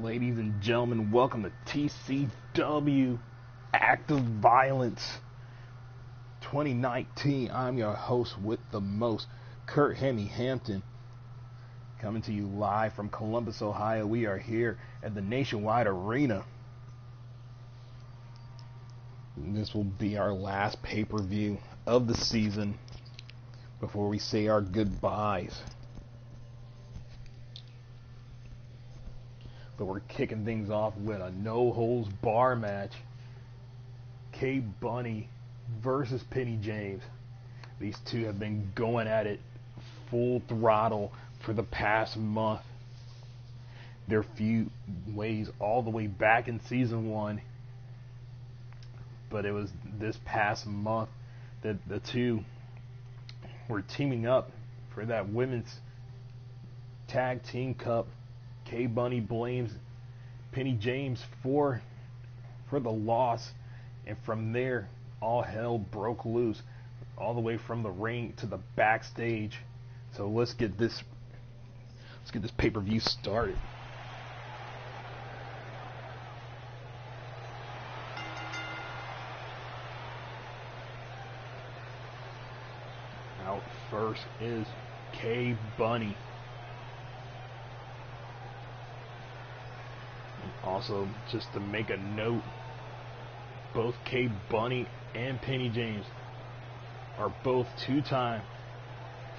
Ladies and gentlemen, welcome to TCW Active Violence 2019. I'm your host with the most, Kurt Henny Hampton, coming to you live from Columbus, Ohio. We are here at the Nationwide Arena. This will be our last pay-per-view of the season before we say our goodbyes. But we're kicking things off with a no-holds-bar match. K-Bunny versus Penny James. These two have been going at it full throttle for the past month. Their feud ways all the way back in season 1. But it was this past month that the two were teaming up for that women's tag team cup. K-Bunny blames Penny James for the loss, and from there all hell broke loose, all the way from the ring to the backstage. So let's get this pay-per-view started. Out first is K-Bunny. Also, just to make a note, both K-Bunny and Penny James are both two-time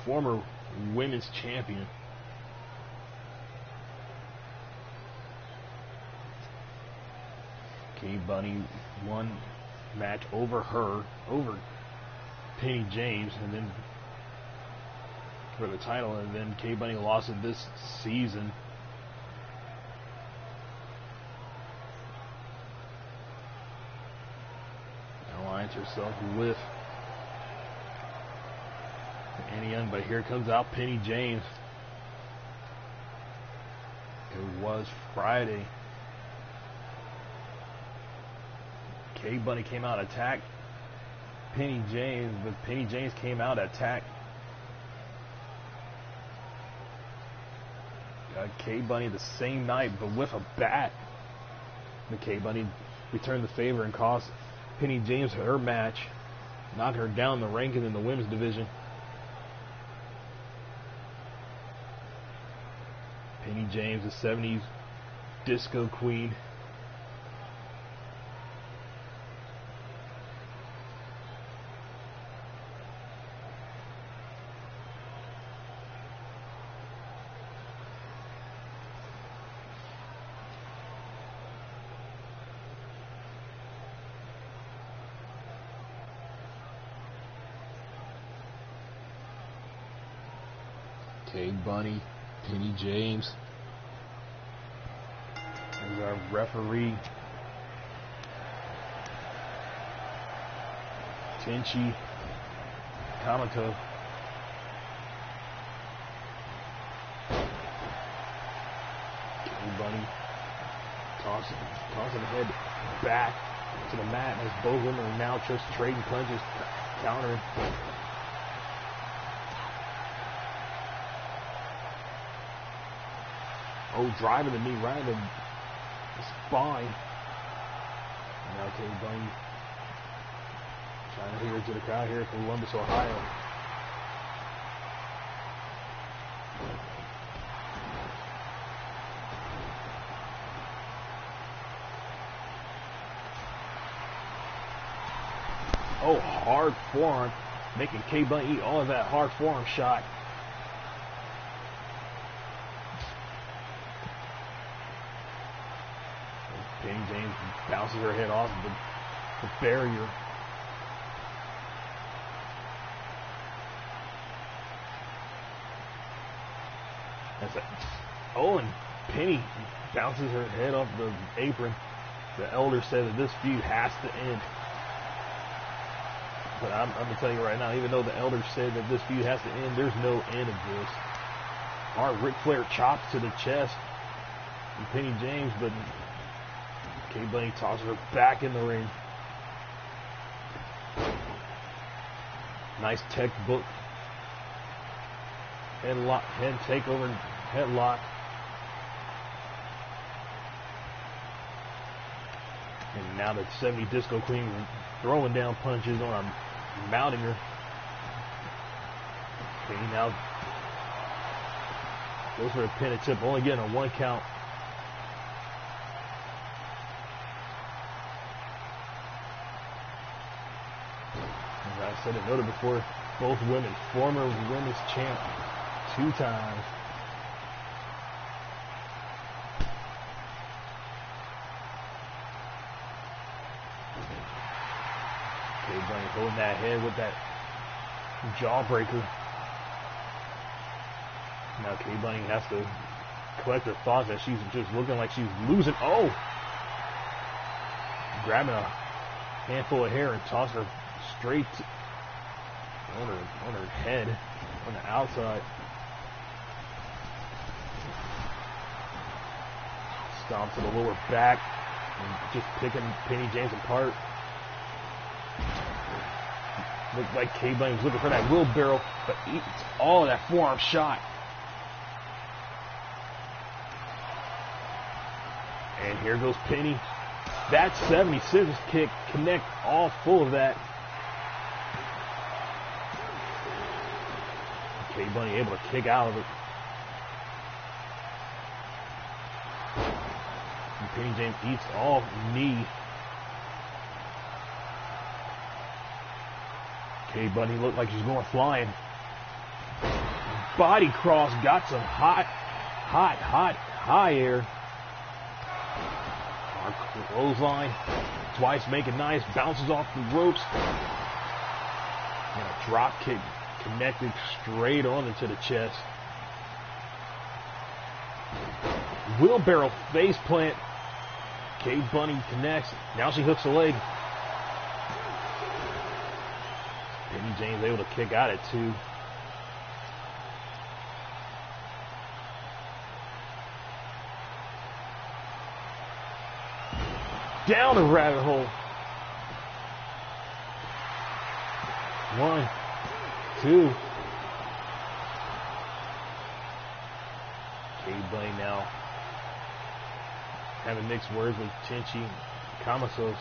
former women's champion. K-Bunny won match over Penny James, and then for the title, and then K-Bunny lost it this season. Aligns herself with Annie Young, but here comes out Penny James. It was Friday. K-Bunny came out attacked Penny James, but Penny James came out attacked K-Bunny the same night, but with a bat. The K-Bunny returned the favor and cost Penny James her match, knocking her down the ranking in the women's division. Penny James, the 70s disco queen. K-Bunny, Penny James. There's our referee, Tenchi Kamiko. K-Bunny tossing the head back to the mat as both women are now just trading punches, countering. Oh, driving the knee right in the spine. Now K-Bunny trying to hear to the crowd here in Columbus, Ohio. Oh, hard forearm, making K-Bunny eat all of that hard forearm shot. Penny James bounces her head off the barrier. That's it. Oh, and Penny bounces her head off the apron. The elder said that this feud has to end. But I'm going to tell you right now, even though the elder said that this feud has to end, there's no end of this. Our Ric Flair chops to the chest from Penny James, but K-Bunny tosses her back in the ring. Nice textbook head takeover, headlock. And now the 70 Disco Queen throwing down punches on her, mounting her. Okay, now goes for a pin and tip, only getting a 1 count. As I said and noted before, both women, former women's champ 2 times. K-Bunny holding that head with that jawbreaker. Now K-Bunny has to collect her thoughts as she's just looking like she's losing. Oh! Grabbing a handful of hair and toss her straight on her head on the outside. Stomp to the lower back and just picking Penny James apart. Looked like K-Bunny was looking for that wheelbarrow, but it's all that forearm shot. And here goes Penny. That 70 scissors kick connect all full of that. K-Bunny able to kick out of it. And Penny James eats all knee. K-Bunny looked like she's going flying. Body cross, got some high air. Our clothesline, twice making nice, bounces off the ropes. And a drop kick connected straight on into the chest. Wheelbarrow face plant. K-Bunny connects. Now she hooks the leg. Penny James able to kick out at 2. Down the rabbit hole. 1, 2. K-Bunny now having mixed words with Chinchi Kamasos.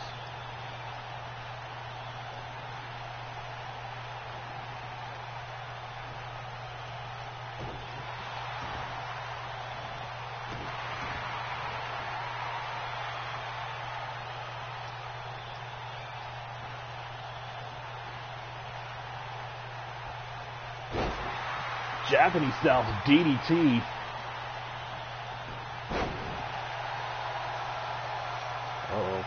Japanese style DDT. Uh-oh.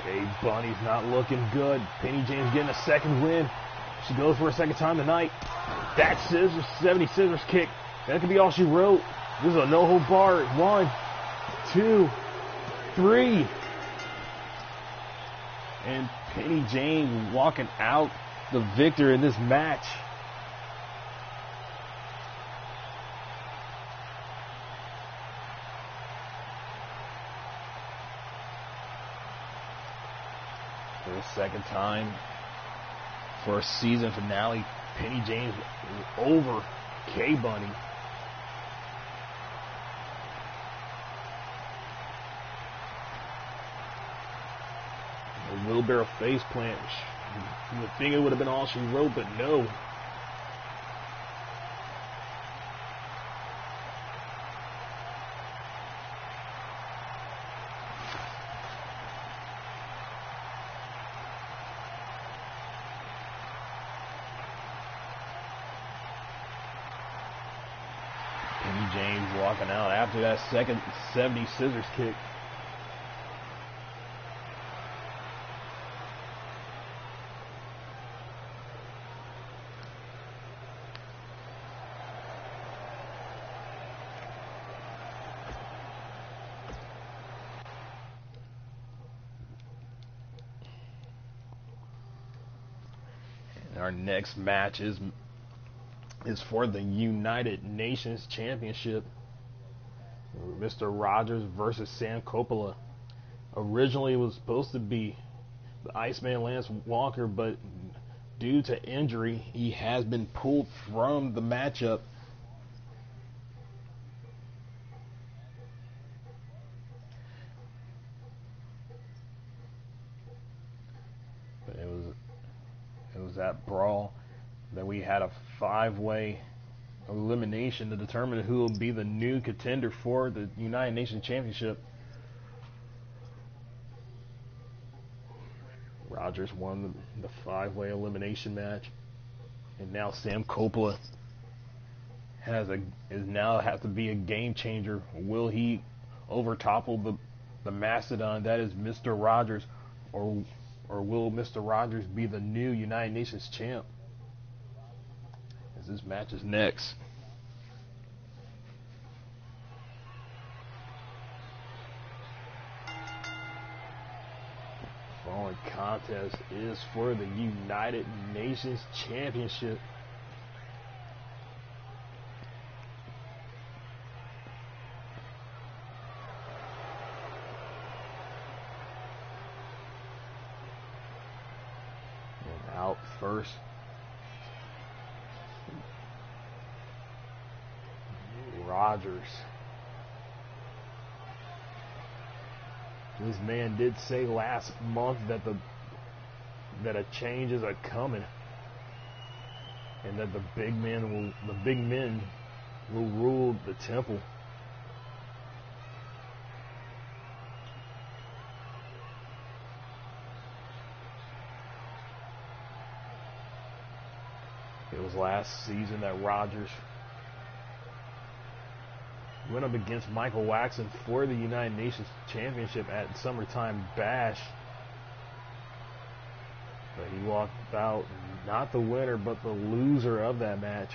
K-Bunny's not looking good. Penny James getting a second win. She goes for a second time tonight. That 70 scissors kick. That could be all she wrote. This is a no-hold bar. 1, 2, 3. And Penny James walking out the victor in this match. For the second time for a season finale, Penny James over K-Bunny. The wheelbarrow face plant. You would think it would have been all she wrote, but no. Penny James walking out after that second 70 scissors kick. Our next match is for the United Nations Championship. Mr. Rogers versus Sam Coppola. Originally it was supposed to be the Iceman Lance Walker, but due to injury, he has been pulled from the matchup. was at Brawl. Then we had a 5-way elimination to determine who will be the new contender for the United Nations Championship. Rogers won the 5-way elimination match, and now Sam Coppola is now have to be a game changer. Will he overtopple the mastodon that is Mr. Rogers, or will Mr. Rogers be the new United Nations champ? As this match is next. The following contest is for the United Nations Championship. And out first, Rogers. This man did say last month that a change is a coming, and that the big men will rule the temple. It was last season that Rogers went up against Michael Waxman for the United Nations Championship at Summertime Bash. But he walked out not the winner, but the loser of that match.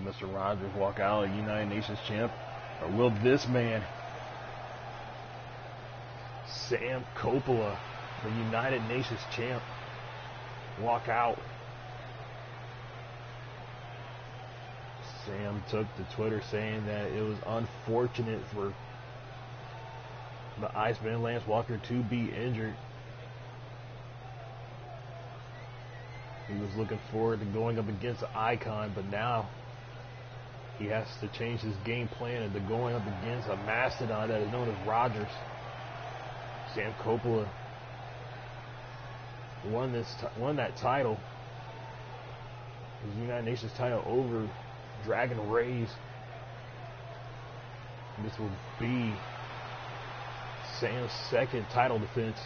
Mr. Rogers walk out a United Nations champ, or will this man, Sam Coppola, the United Nations champ, walk out? Sam took to Twitter saying that it was unfortunate for the Iceman Lance Walker to be injured. He was looking forward to going up against the Icon, but now he has to change his game plan into going up against a mastodon that is known as Rogers. Sam Coppola won that title, his United Nations title, over Dragon Rays. And this will be Sam's second title defense.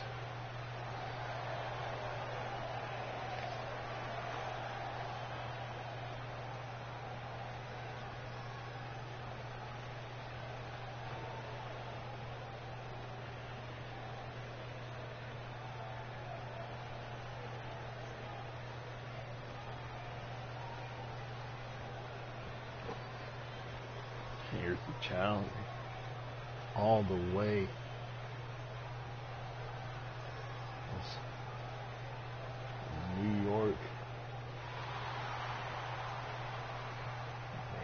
Here's the challenge, all the way. It's New York.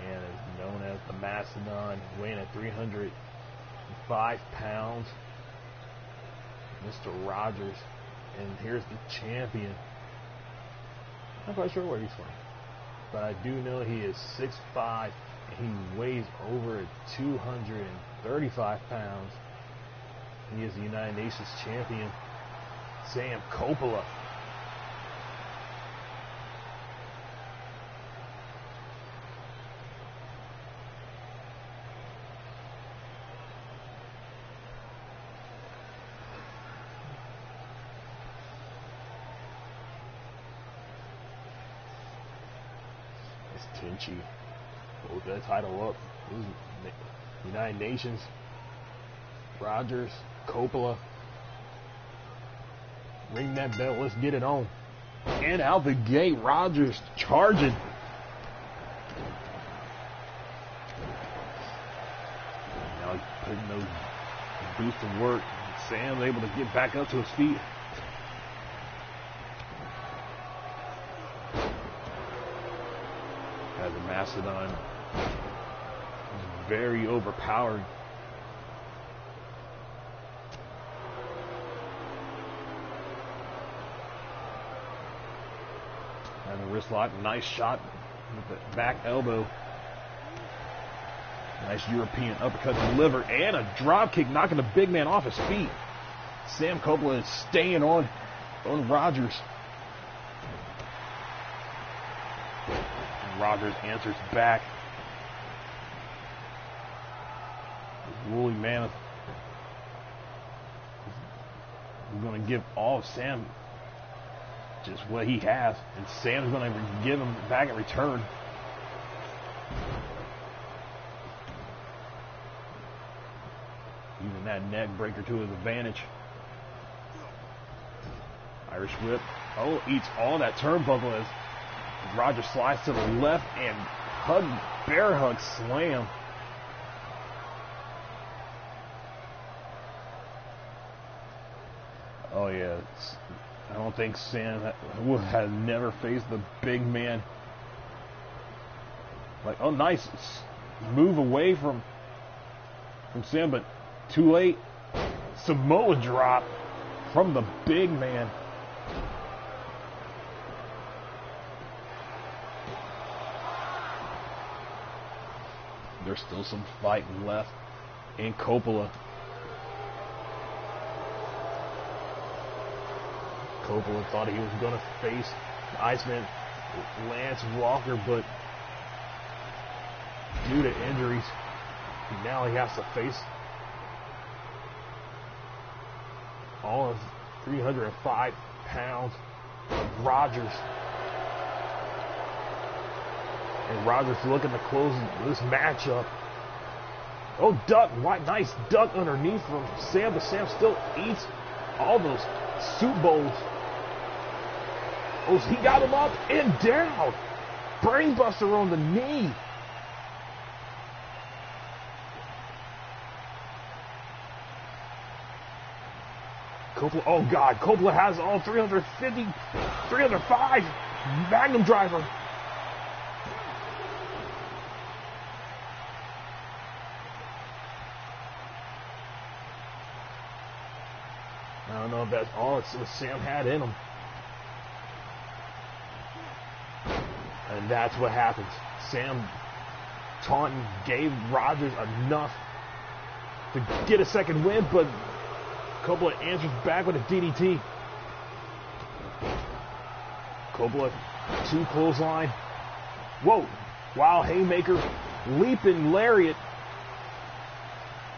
Man is known as the Mastodon, weighing at 305 pounds. Mr. Rogers. And here's the champion. I'm not quite sure where he's from, but I do know he is 6'5". He weighs over 235 pounds. He is the United Nations champion, Sam Coppola. It's Tenchi. Hold that title up. United Nations. Rogers, Coppola. Ring that bell. Let's get it on. And out the gate, Rogers charging. Now he's putting those boots to work. Sam's able to get back up to his feet. Mastodon is very overpowering. And the wrist lock, nice shot with the back elbow. Nice European uppercut to the liver and a drop kick, knocking the big man off his feet. Sam Coppola is staying on Rogers. And Rogers answers back. Woolly Mammoth is going to give all of Sam just what he has, and Sam's going to give him back in return. Using that neck breaker to his advantage. Irish whip. Oh, eats all that turnbuckle as Roger slides to the left and bear hug slam. Oh yeah, I don't think Sam would have never faced the big man. Like, oh, nice move away from Sam, but too late. Samoa drop from the big man. There's still some fight left in Coppola. Coppola thought he was going to face Iceman Lance Walker, but due to injuries, now he has to face all of 305 pounds of Rogers. And Rogers looking to close this matchup. Oh, duck. Nice duck underneath from Sam, but Sam still eats all those soup bowls. Oh, he got him up and down. Brainbuster on the knee. Coppola, oh God, Coppola has all 305 Magnum driver. I don't know if that's all Sam had in him. And that's what happens. Sam Taunton gave Rogers enough to get a second win, but Coppola answers back with a DDT. Coppola, 2 clothesline. Whoa! Wow, haymaker, leaping lariat.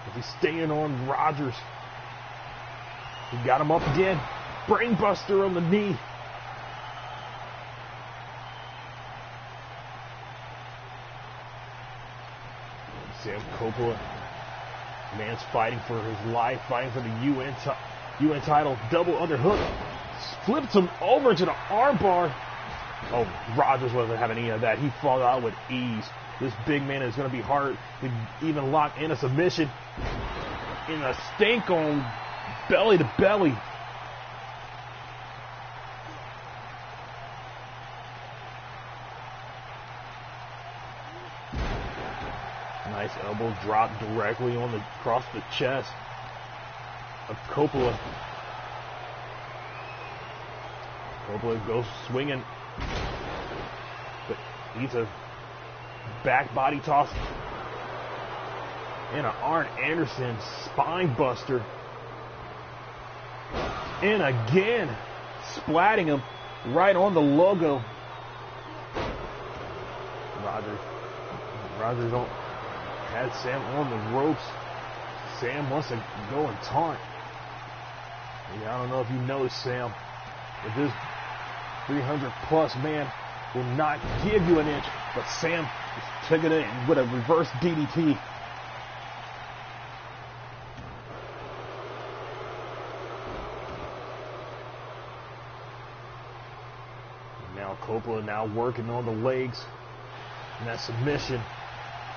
If he's staying on Rogers. He got him up again. Brainbuster on the knee. Sam Coppola, man's fighting for his life, fighting for the UN title. Double underhook. Flips him over to the armbar. Oh, Rogers wasn't having any of that. He fought out with ease. This big man is going to be hard to even lock in a submission. In a stink on belly to belly. Nice elbow drop directly across the chest of Coppola. Coppola goes swinging, but eats a back body toss and an Arn Anderson spine buster. And again, splatting him right on the logo. Rogers don't had Sam on the ropes. Sam wants to go and taunt. Yeah, I don't know if you noticed, Sam, but this 300-plus man will not give you an inch, but Sam took it in with a reverse DDT. Now Coppola now working on the legs and that submission.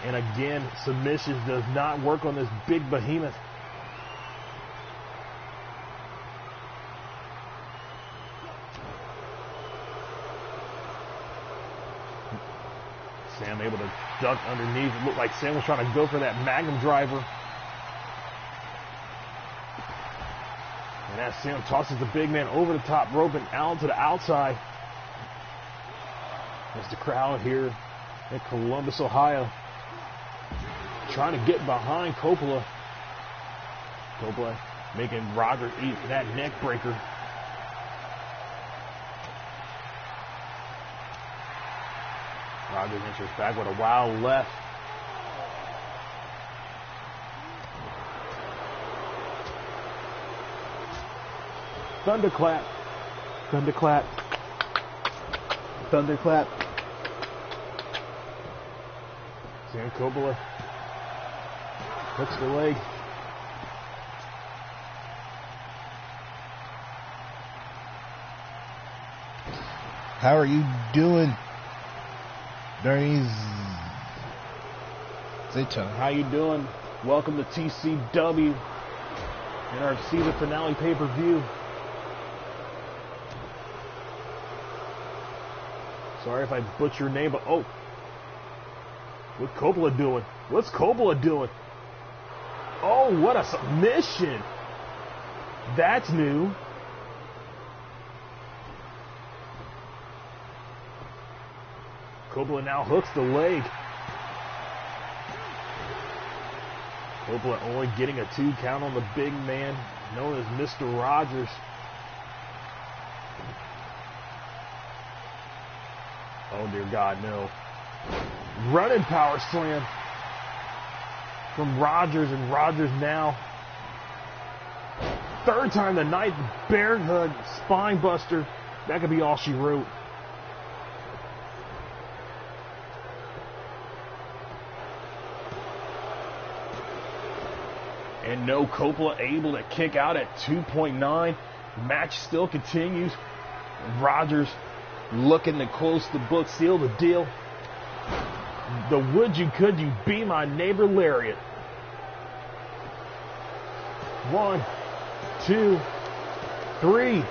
And again, submission does not work on this big behemoth. Sam able to duck underneath. It looked like Sam was trying to go for that Magnum driver. And as Sam tosses the big man over the top rope and out to the outside. As the crowd here in Columbus, Ohio, trying to get behind Coppola. Coppola making Rogers eat that neck breaker. Rogers enters back with a wild left. Thunderclap. Thunderclap. Thunderclap. Sam Coppola hooks the leg. How are you doing, Bernie's Zeta? How you doing? Welcome to TCW in our season finale pay-per-view. Sorry if I butcher your name, but what's Coppola doing? What's Coppola doing? Oh, what a submission! That's new. Coppola now hooks the leg. Coppola only getting a 2 count on the big man, known as Mr. Rogers. Oh dear God, no. Running power slam from Rogers, and Rogers now. 3rd time tonight, bear hug, spine buster. That could be all she wrote. And no, Coppola able to kick out at 2.9. Match still continues. Rogers looking to close the book, seal the deal. The would you could you be my neighbor lariat. 1, 2, 3.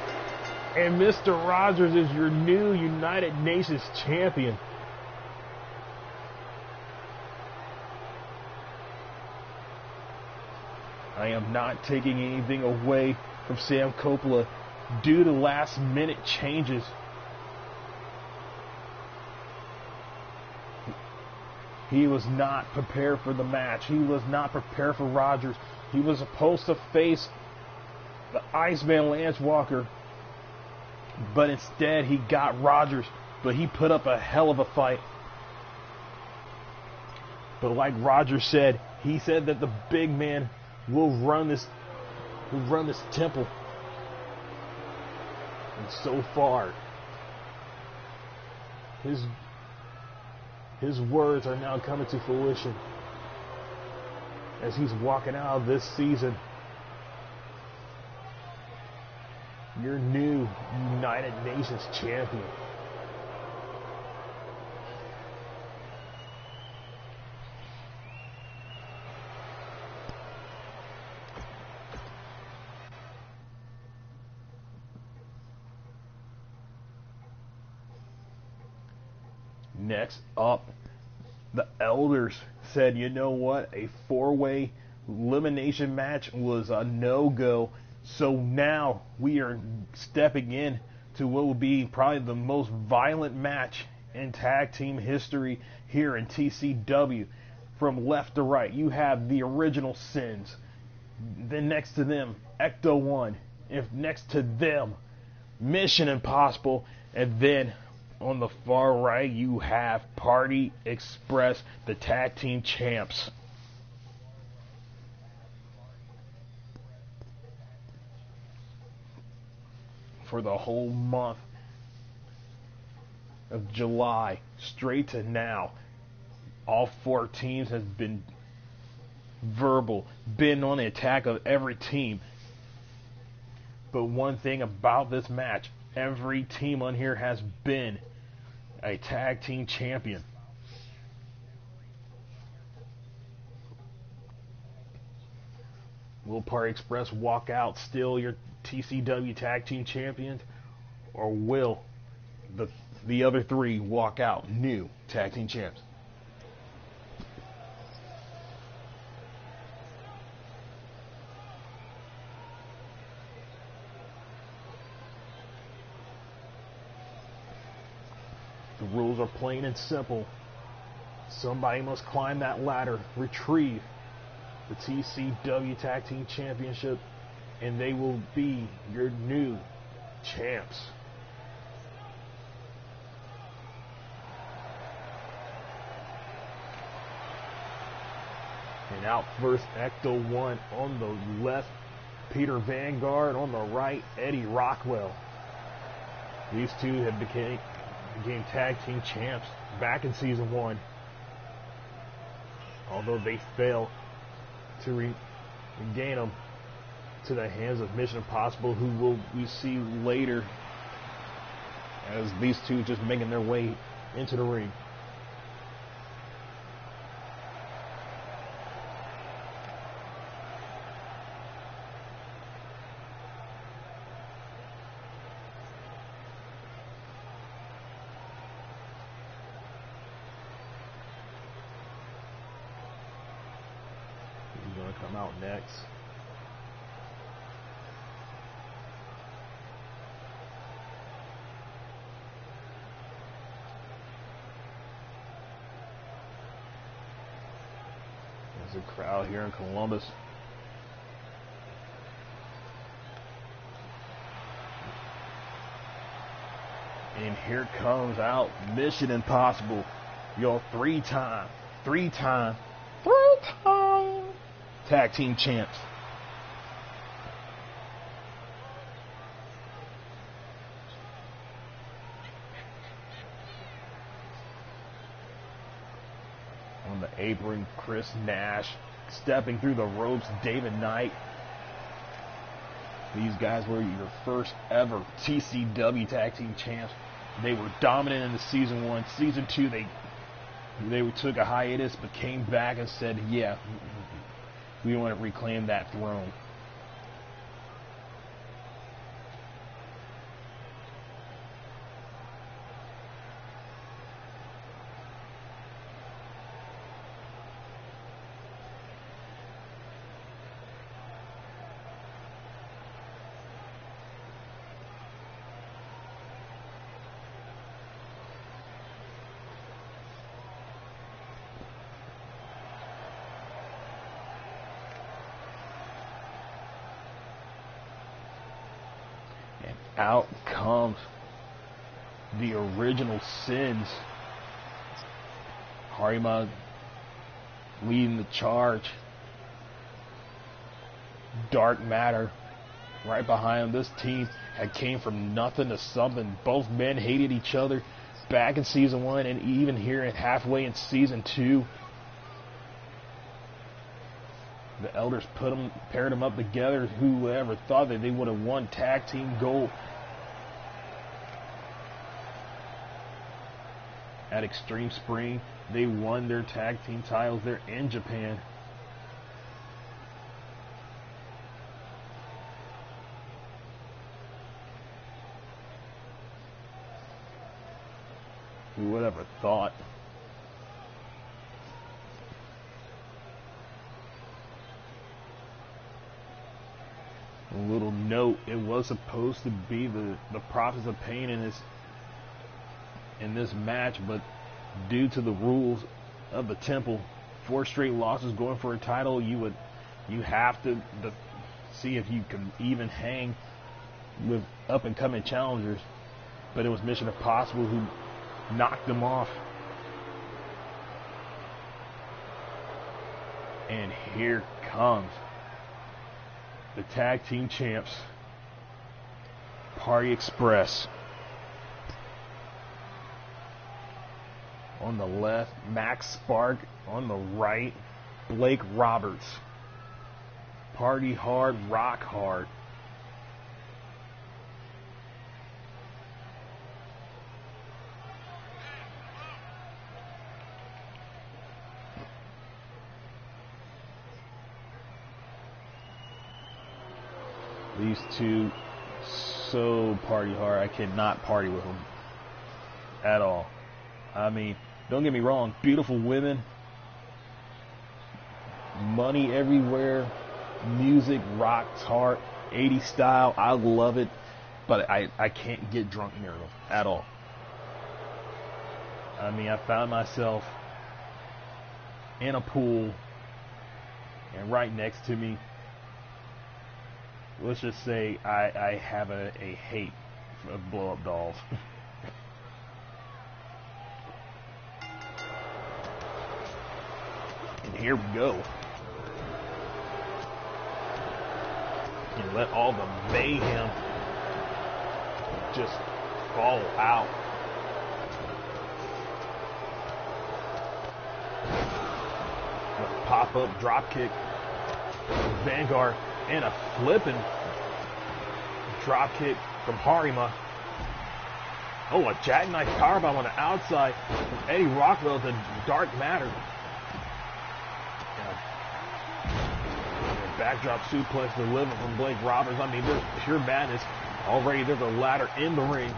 And Mr. Rogers is your new United Nations champion. I am not taking anything away from Sam Coppola due to last minute changes. He was not prepared for the match. He was not prepared for Rogers. He was supposed to face the Iceman Lance Walker, but instead he got Rogers. But he put up a hell of a fight. But like Rogers said, he said that the big man will run this temple. And so far, his words are now coming to fruition as he's walking out of this season. Your new United Nations champion. Next up, the Elders said, you know what, a 4-way elimination match was a no-go. So now we are stepping in to what will be probably the most violent match in tag team history here in TCW. From left to right, you have the original Sins. Then next to them, Ecto 1. If next to them, Mission Impossible. And then on the far right, you have Party Express, the tag team champs. For the whole month of July, straight to now, all 4 teams have been verbal, been on the attack of every team. But one thing about this match, every team on here has been a tag team champion. Will Party Express walk out still your TCW tag team champions, or will the other 3 walk out new tag team champs? The rules are plain and simple. Somebody must climb that ladder, retrieve the TCW Tag Team Championship, and they will be your new champs. And out first, Ecto-1 on the left, Peter Vanguard on the right, Eddie Rockwell. These two have became tag team champs back in season 1. Although they failed to regain them to the hands of Mission Impossible, who we see later as these two just making their way into the ring. He's going to come out next. There's a crowd here in Columbus. And here comes out Mission Impossible, your three-time tag team champs. On the apron, Chris Nash. Stepping through the ropes, David Knight. These guys were your first ever TCW tag team champs. They were dominant in the season 1. Season 2, they took a hiatus, but came back and said, yeah, we want to reclaim that throne. Out comes the original Sins. Harima leading the charge. Dark Matter right behind him. This team had came from nothing to something. Both men hated each other back in season 1 and even here at halfway in season 2. The Elders paired them up together. Whoever thought that they would have won tag team gold at Extreme Spring? They won their tag team titles. They're in Japan. Who would have ever thought? A little note, it was supposed to be the Prophets of Pain in this match, but due to the rules of the temple, 4 straight losses going for a title, you have to see if you can even hang with up and coming challengers. But it was Mission Impossible who knocked them off. And here comes the tag team champs, Party Express. On the left, Max Spark. On the right, Blake Roberts. Party hard, rock hard. These two, so party hard. I cannot party with them at all. I mean, don't get me wrong, beautiful women, money everywhere, music rocks hard, 80s style, I love it, but I can't get drunk near them at all. I mean, I found myself in a pool, and right next to me, let's just say I have a hate of blow-up dolls. And here we go. And let all the mayhem just fall out. A pop-up drop kick. Vanguard and a flipping drop kick from Harima. Oh, a jackknife powerbomb on the outside from Eddie Rockwell to Dark Matter. Backdrop suplex delivered from Blake Roberts. I mean, there's pure madness. Already there's a ladder in the ring.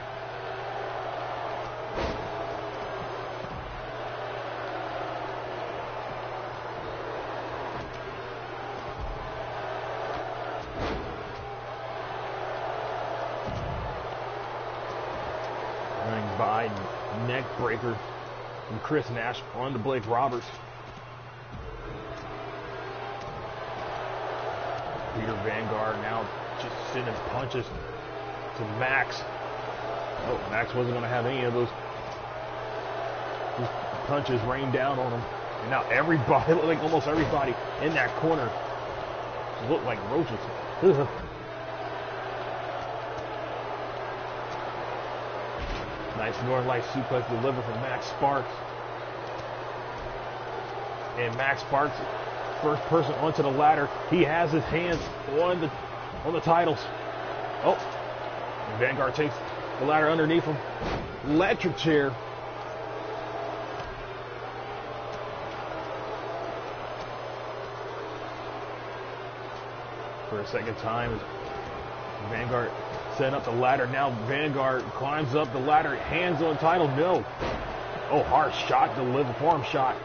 Running by, neck breaker from Chris Nash onto Blake Roberts. Peter Vanguard now just sending punches to Max. Oh, Max wasn't going to have any of those punches rain down on him. And now everybody, like almost everybody in that corner, look like roaches. Nice Northern Light suplex delivered from Max Sparks. And Max Sparks, first person onto the ladder. He has his hands on the titles. Oh, and Vanguard takes the ladder underneath him. Electric chair. For a second time, Vanguard setting up the ladder. Now Vanguard climbs up the ladder. Hands on title. No. Oh, hard shot delivered. Forearm shot.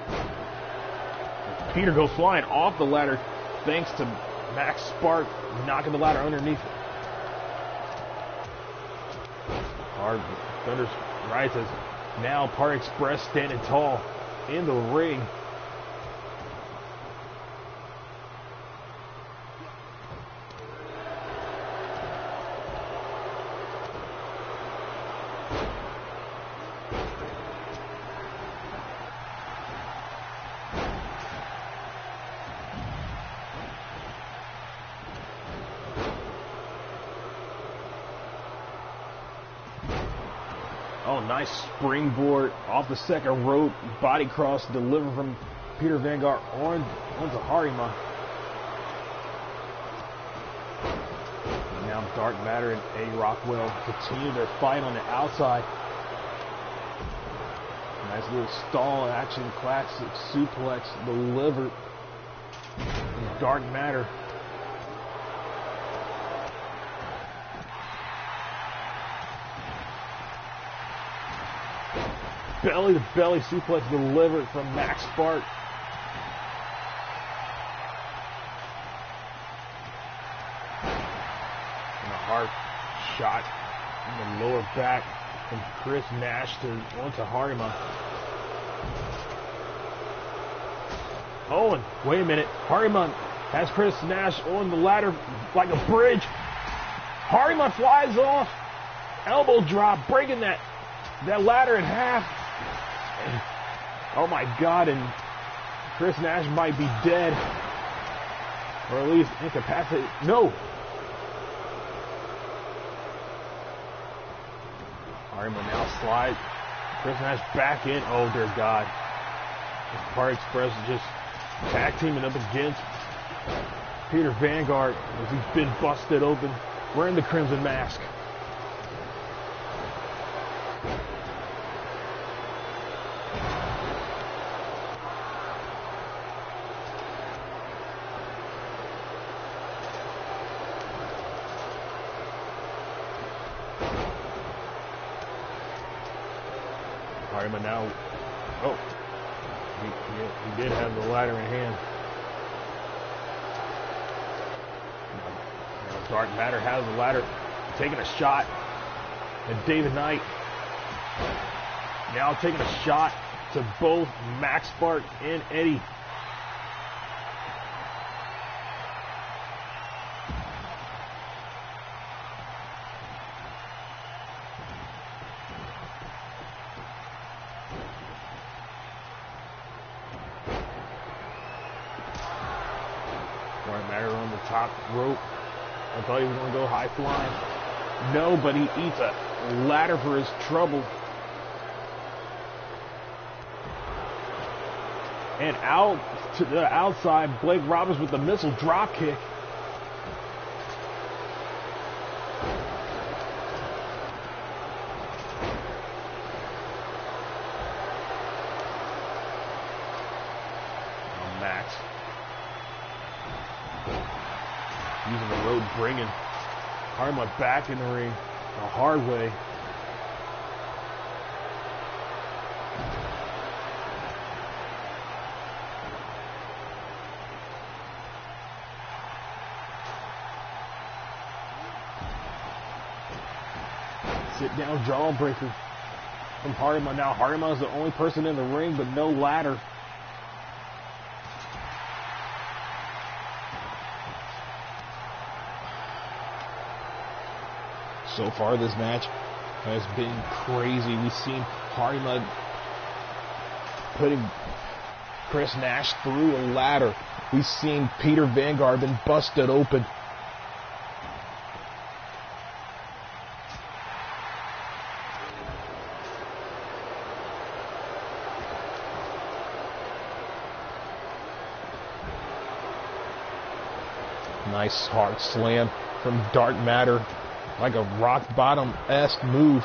Peter goes flying off the ladder thanks to Max Spark knocking the ladder underneath. Hard Thunder's right as now Part Express standing tall in the ring. Oh, nice springboard off the second rope. Body cross delivered from Peter Vanguard onto Harima. Now Dark Matter and A. Rockwell continue their fight on the outside. Nice little stall action, classic suplex delivered from Dark Matter. Belly to belly suplex delivered from Max Spark. And a hard shot in the lower back from Chris Nash onto Harima. Oh, and wait a minute. Harima has Chris Nash on the ladder like a bridge. Harima flies off. Elbow drop, breaking that ladder in half. Oh my God, and Chris Nash might be dead. Or at least incapacitated. No! Harima now slides. Chris Nash back in. Oh dear God. Part Express just tag teaming up against Peter Vanguard as he's been busted open, wearing the crimson mask. Harima now, oh, he did have the ladder in hand. Now Dark Matter has the ladder, taking a shot at David Knight. Now taking a shot to both Max Spark and Eddie. Dark Matter on the top rope. I thought he was going to go high flying. No, but he eats a ladder for his trouble. And out to the outside, Blake Roberts with the missile drop kick. Now Max using the rope, bringing Harma back in the ring the hard way. Sit down jawbreaker from Harima. Now Harima is the only person in the ring, but no ladder. So far, this match has been crazy. We've seen Harima putting Chris Nash through a ladder. We've seen Peter Vanguard been busted open. Nice hard slam from Dark Matter. Like a rock bottom-esque move.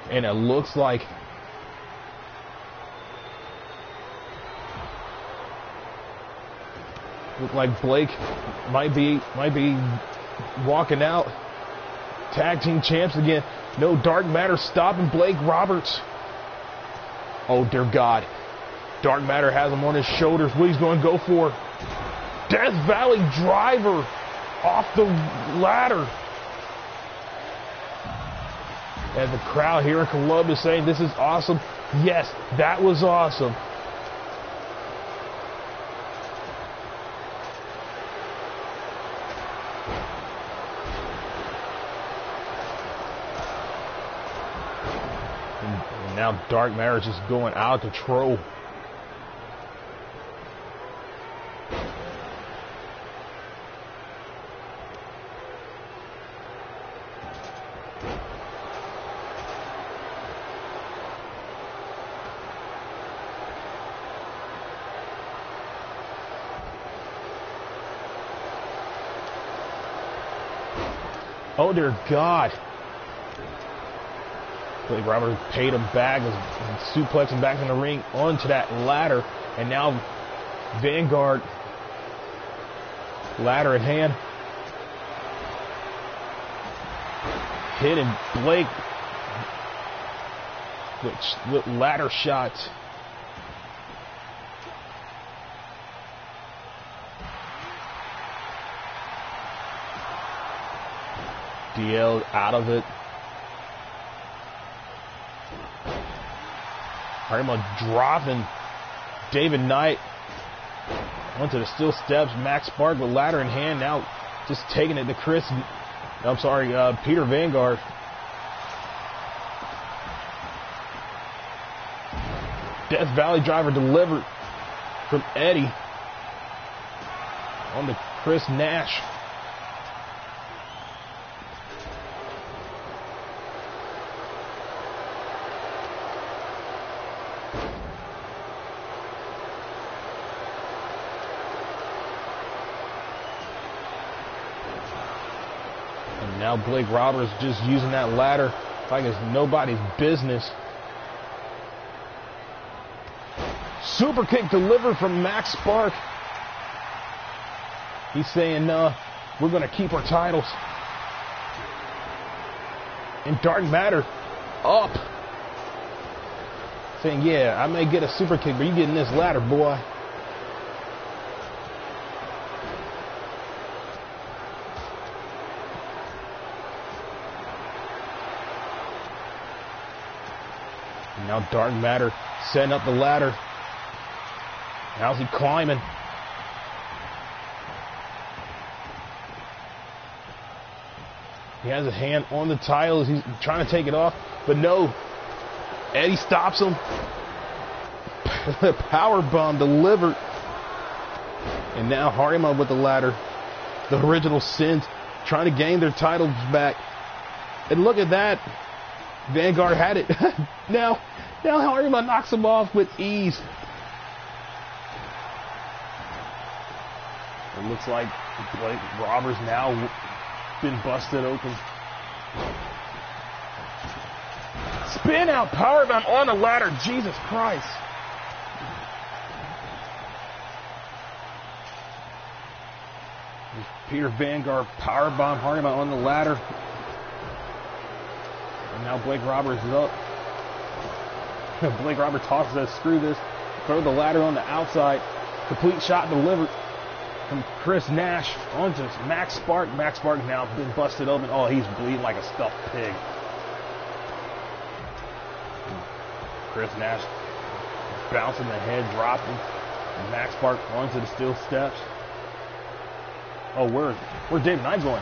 And it looks like Blake might be walking out. Tag team champs again. No, Dark Matter stopping Blake Roberts. Oh dear God. Dark Matter has him on his shoulders. What he's going to go for? Death Valley driver off the ladder. And the crowd here in Columbus saying this is awesome. Yes, that was awesome. And now Dark Matter is just going out of control. Oh dear God. Blake Roberts paid him back and suplexed him back in the ring onto that ladder. And now Vanguard, ladder in hand, hitting Blake with ladder shots. DL out of it. Harima dropping David Knight onto the steel steps. Max Spark with ladder in hand, now just taking it to Peter Vanguard. Death Valley driver delivered from Eddie on to Chris Nash. Now Blake Roberts just using that ladder like it's nobody's business. Super kick delivered from Max Spark. He's saying, we're going to keep our titles. And Dark Matter up. Saying, yeah, I may get a super kick, but you getting this ladder, boy. Now Dark Matter setting up the ladder. How's he climbing? He has a hand on the tiles. He's trying to take it off, but no. Eddie stops him. Power bomb delivered. And now Harima with the ladder. The original Sins trying to gain their titles back. And look at that. Vanguard had it. Now Harima knocks him off with ease. It looks like Blake Roberts now been busted open. Spin out powerbomb on the ladder. Jesus Christ. Peter Vanguard powerbomb Harima on the ladder. And now Blake Roberts is up. Blake Roberts tosses that. Screw this. Throw the ladder on the outside. Complete shot delivered from Chris Nash onto Max Spark. Max Spark now been busted open. Oh, he's bleeding like a stuffed pig. Chris Nash bouncing the head, dropping. And Max Spark onto the steel steps. Oh, where's David Knight going?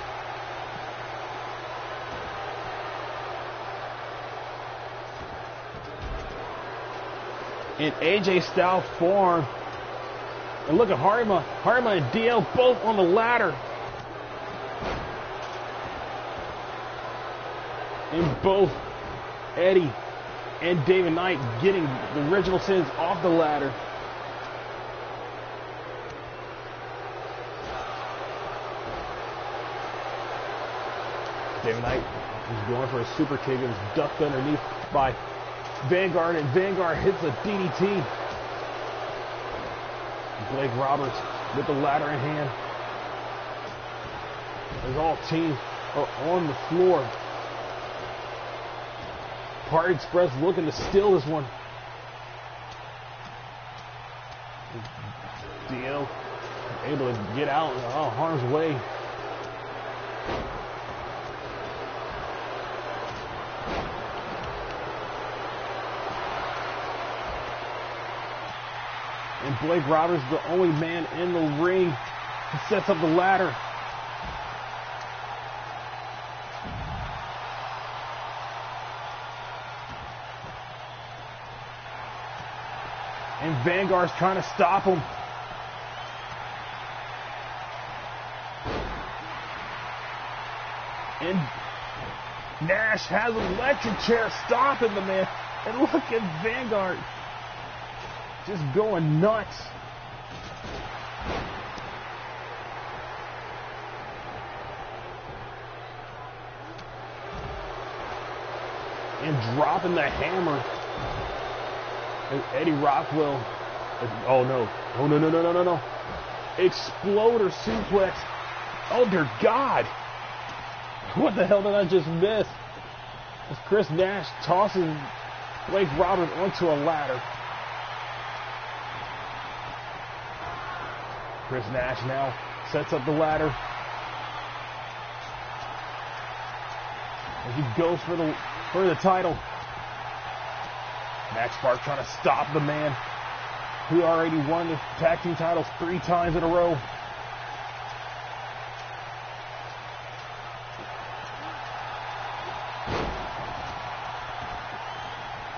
In AJ style form. And look at Harima. Harima and DL both on the ladder. And both Eddie and David Knight getting the original Sins off the ladder. David Knight is going for a super kick and is ducked underneath by Vanguard, and Vanguard hits a DDT. Blake Roberts with the ladder in hand. As all teams are on the floor. Party Express looking to steal this one. DL able to get out of harm's way. And Blake Roberts, the only man in the ring, he sets up the ladder. And Vanguard's trying to stop him. And Nash has an electric chair stopping the man. And look at Vanguard. Just going nuts. And dropping the hammer. And Eddie Rockwell. Oh no. Oh no. Exploder suplex. Oh dear God. What the hell did I just miss? As Chris Nash tosses Blake Roberts onto a ladder. Chris Nash now sets up the ladder. And he goes for the title. Max Spark trying to stop the man who already won the tag team titles 3 times in a row.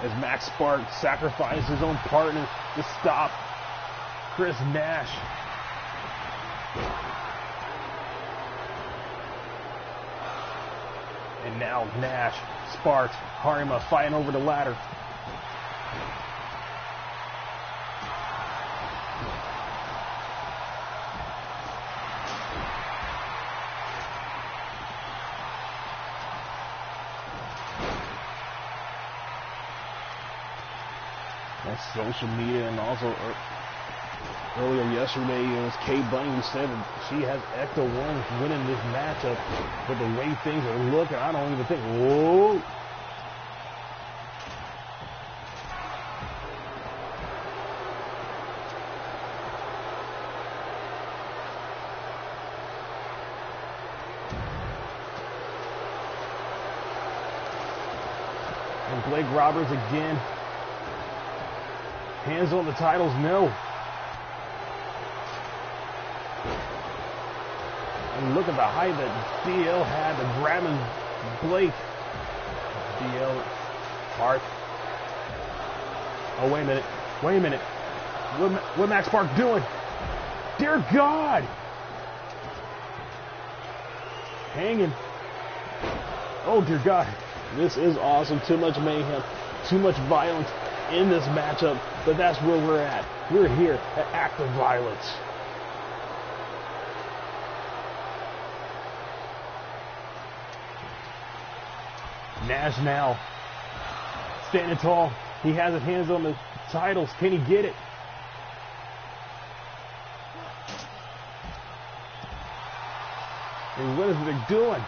As Max Spark sacrifices his own partner to stop Chris Nash. And now Nash, Sparks, Harima fighting over the ladder. On social media and also earlier yesterday, it was Kay Bunny who said that she has Ecto 1 winning this matchup, but the way things are looking, I don't even think, whoa. And Blake Roberts again Hands on the titles, no. And look at the height that DL had to grabbing Blake. DL, Hart. Oh, wait a minute. Wait a minute. What Max Park doing? Dear God! Hanging. Oh, dear God. This is awesome. Too much mayhem. Too much violence in this matchup. But that's where we're at. We're here at Active Violence. Nash now standing tall. He has his hands on the titles. Can he get it? And what is it doing?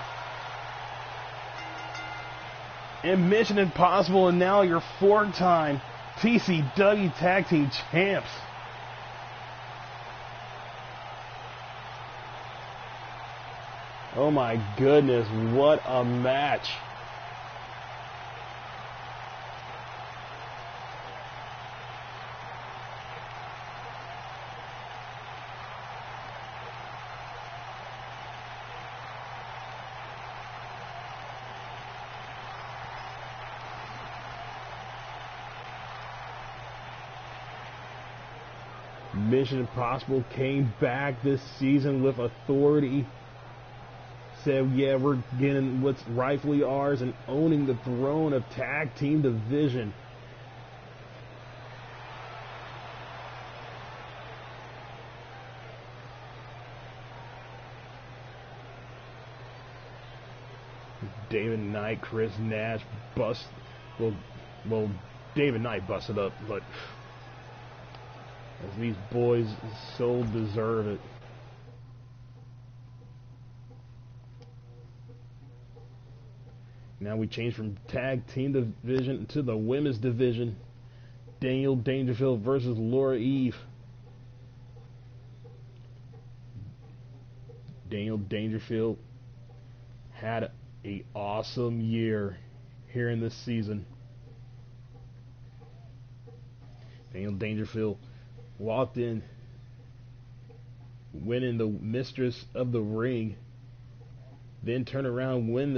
And Mission Impossible, and now your 4-time TCW Tag Team Champs. Oh my goodness, what a match. Mission Impossible came back this season with authority. Said, yeah, we're getting what's rightfully ours and owning the throne of Tag Team Division. David Knight, Chris Nash bust. Well, David Knight busted up, but as these boys so deserve it. Now we change from Tag Team Division to the Women's Division. Daniel Dangerfield versus Laura Eve. Daniel Dangerfield had an awesome year here in this season. Daniel Dangerfield walked in winning the Mistress of the Ring, then turned around, win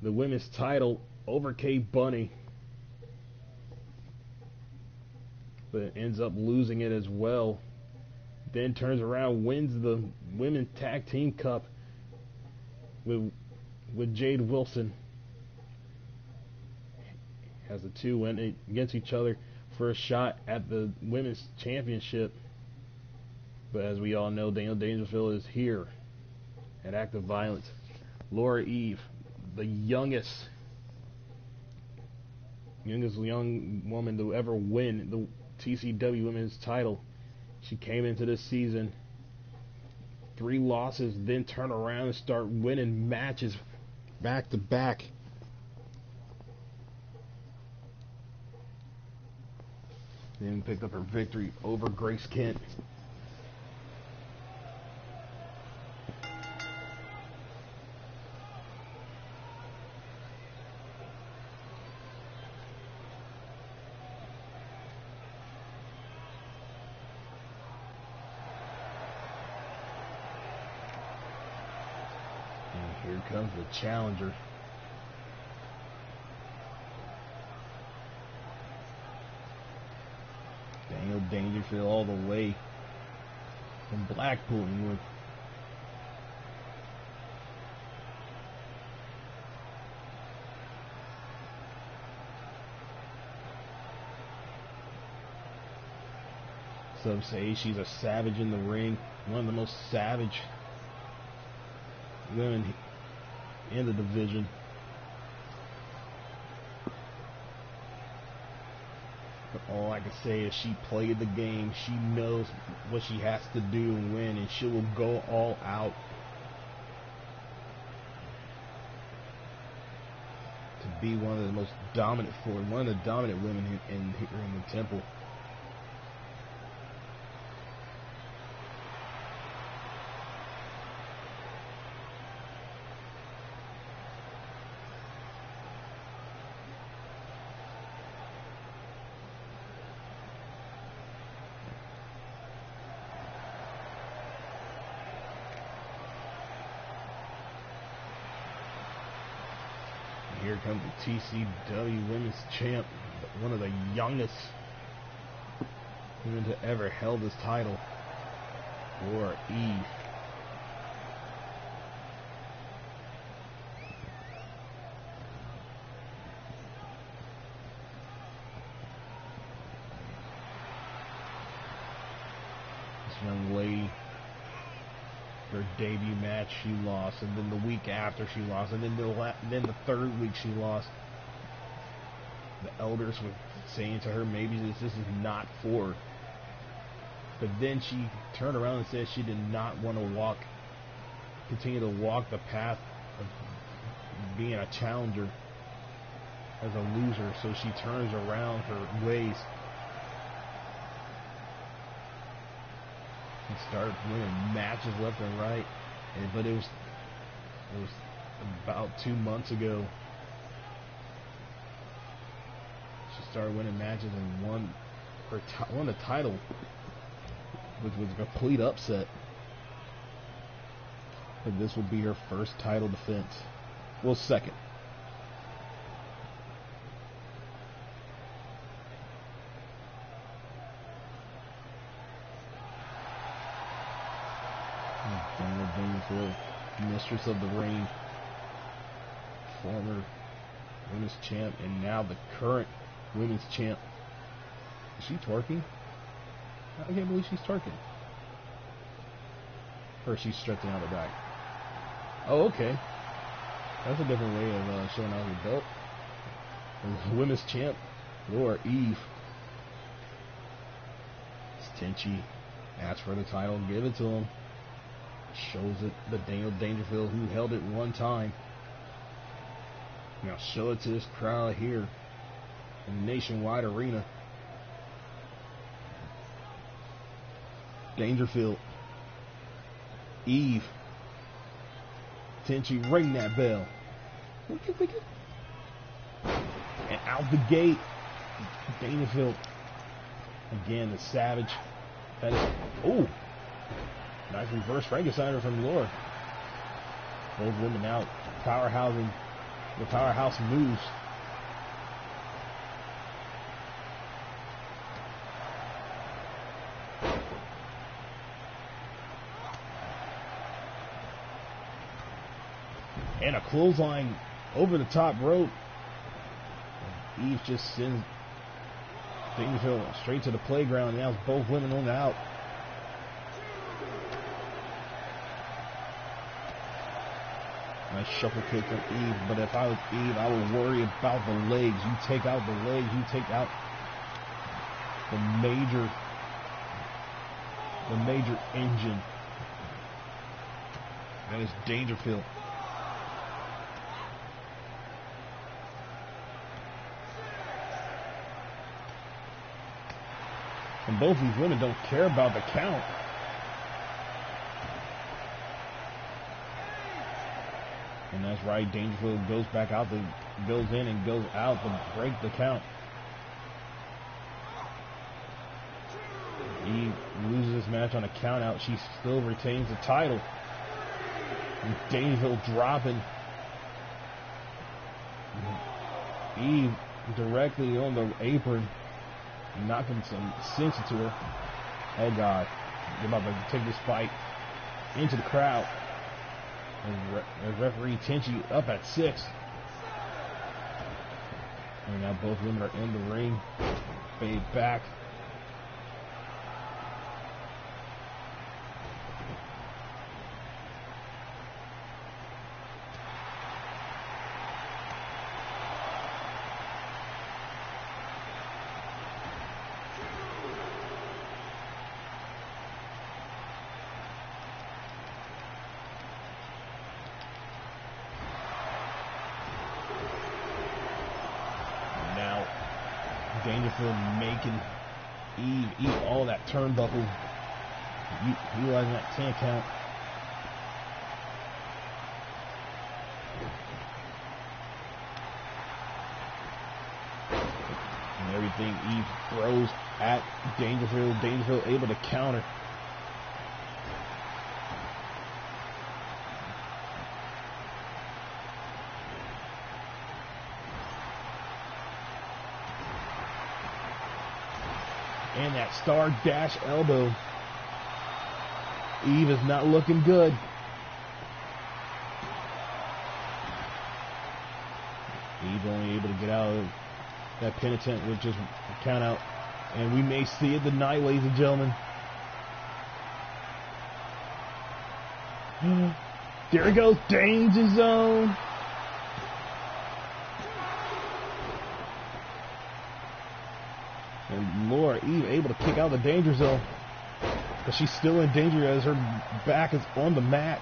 the women's title over Kate Bunny, but ends up losing it as well. Then turns around, wins the Women's Tag Team Cup with Jade Wilson. Has the two went against each other for a shot at the Women's Championship. But as we all know, Daniel Dangerfield is here at Active Violence. Laura Eve, the youngest young woman to ever win the TCW Women's title. She came into this season 3 losses, then turn around and start winning matches back to back. Then picked up her victory over Grace Kent. And here comes the challenger. Daniel Dangerfield all the way from Blackpool. Some say she's a savage in the ring, one of the most savage women in the division. But all I can say is she played the game. She knows what she has to do and win, and she will go all out to be one of the most dominant one of the dominant women here in the temple. Here comes the TCW Women's Champ, one of the youngest women to ever held this title, for Eve. This young lady, her debut match she lost, and then the week after she lost, and then the third week she lost. The elders were saying to her, maybe this is not for her. But then she turned around and said she did not want to continue to walk the path of being a challenger as a loser. So she turns around her ways and started winning matches left and right. But it was about 2 months ago she started winning matches and won the title, which was a complete upset. But this will be her first title defense. Well, second. Daniel, mistress of the ring, former women's champ, and now the current women's champ. Is she twerking? I can't believe she's twerking. Or she's stretching out her back. Oh, okay. That's a different way of showing out your belt. And the women's champ, Laura Eve. Tenchi asks for the title, give it to him. Shows it to Daniel Dangerfield, who held it one time. Now show it to this crowd here in the Nationwide Arena. Dangerfield, Eve, Tenchi, ring that bell. Wicked. And out the gate, Dangerfield. Again, the Savage. That is, oh, nice reverse Frankensteiner from Laura. Both women out, powerhousing the powerhouse moves. And a clothesline over the top rope. Eve just sends Dangerfield straight to the playground. Now it's both women on the out. Nice shuffle kick from Eve, but if I was Eve, I would worry about the legs. You take out the legs, you take out the major engine. That is Dangerfield. And both these women don't care about the count. And that's right, Dangerfield goes back out, goes in and goes out to break the count. He loses this match on a count out. She still retains the title. And Dangerfield dropping Eve directly on the apron, knocking some sense into her. Oh God, they're about to take this fight into the crowd. And referee Tenchi up at 6. And now both women are in the ring. Fade back. Dangerfield making Eve eat all that turnbuckle, utilizing that 10 count. And everything Eve throws at Dangerfield. Dangerfield able to counter. And that star dash elbow. Eve is not looking good. Eve only able to get out of that pin attempt with just a count out. And we may see it tonight, ladies and gentlemen. There it goes, danger zone. And Laura Eve able to kick out of the danger zone. But she's still in danger as her back is on the mat.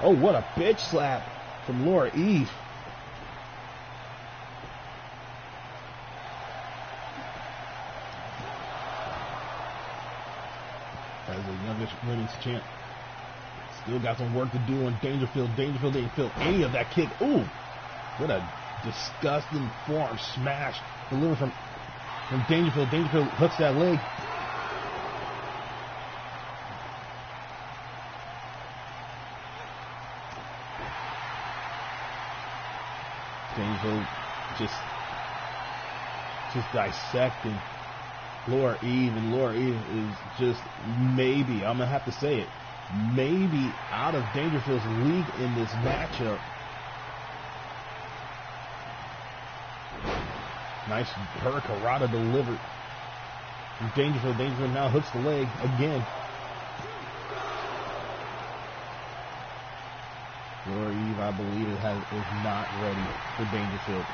Oh, what a bitch slap from Laura Eve. As the youngest women's champ. Still got some work to do on Dangerfield. Dangerfield didn't feel any of that kick. Ooh, what a disgusting forearm smash delivered from Dangerfield. Dangerfield hooks that leg. Dangerfield just dissecting Laura Eve, and Laura Eve is just maybe, I'm going to have to say it, maybe out of Dangerfield's league in this matchup. Nice hurricanrana delivered. Dangerfield now hooks the leg again. Laura Eve, I believe, is not ready for Dangerfield.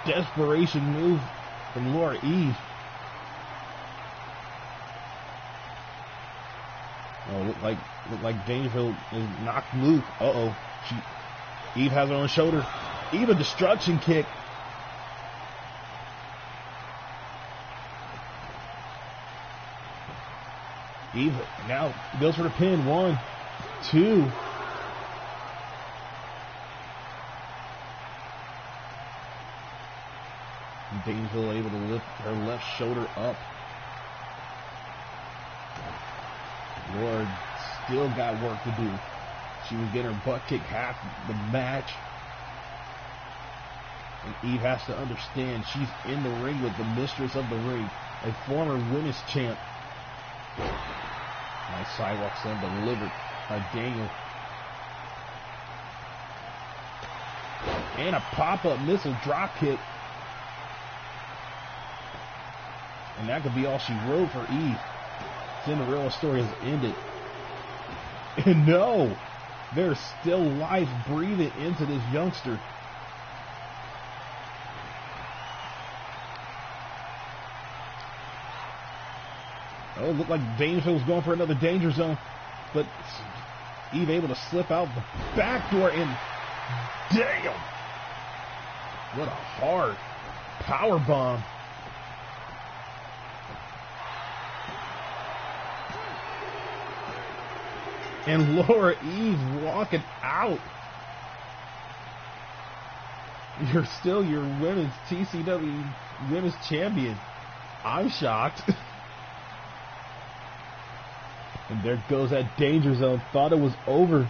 Desperation move from Laura Eve. Oh, look like Dangerfield is knocked loose. Eve has her own shoulder. Eve, a destruction kick. Eve now goes for the pin. 1, 2. Dangerfield able to lift her left shoulder up. Laura still got work to do. She was getting her butt kicked half the match. And Eve has to understand she's in the ring with the mistress of the ring, a former women's champ. Nice sidewalk slam delivered by Daniel. And a pop-up missile drop kick. And that could be all she wrote for Eve. Cinderella's story has ended. And no, there's still life breathing into this youngster. Oh, it looked like Dangerfield was going for another danger zone, but Eve able to slip out the back door, and damn, what a hard power bomb. And Laura Eve walking out. You're still your women's TCW women's champion. I'm shocked. And there goes that danger zone. Thought it was over.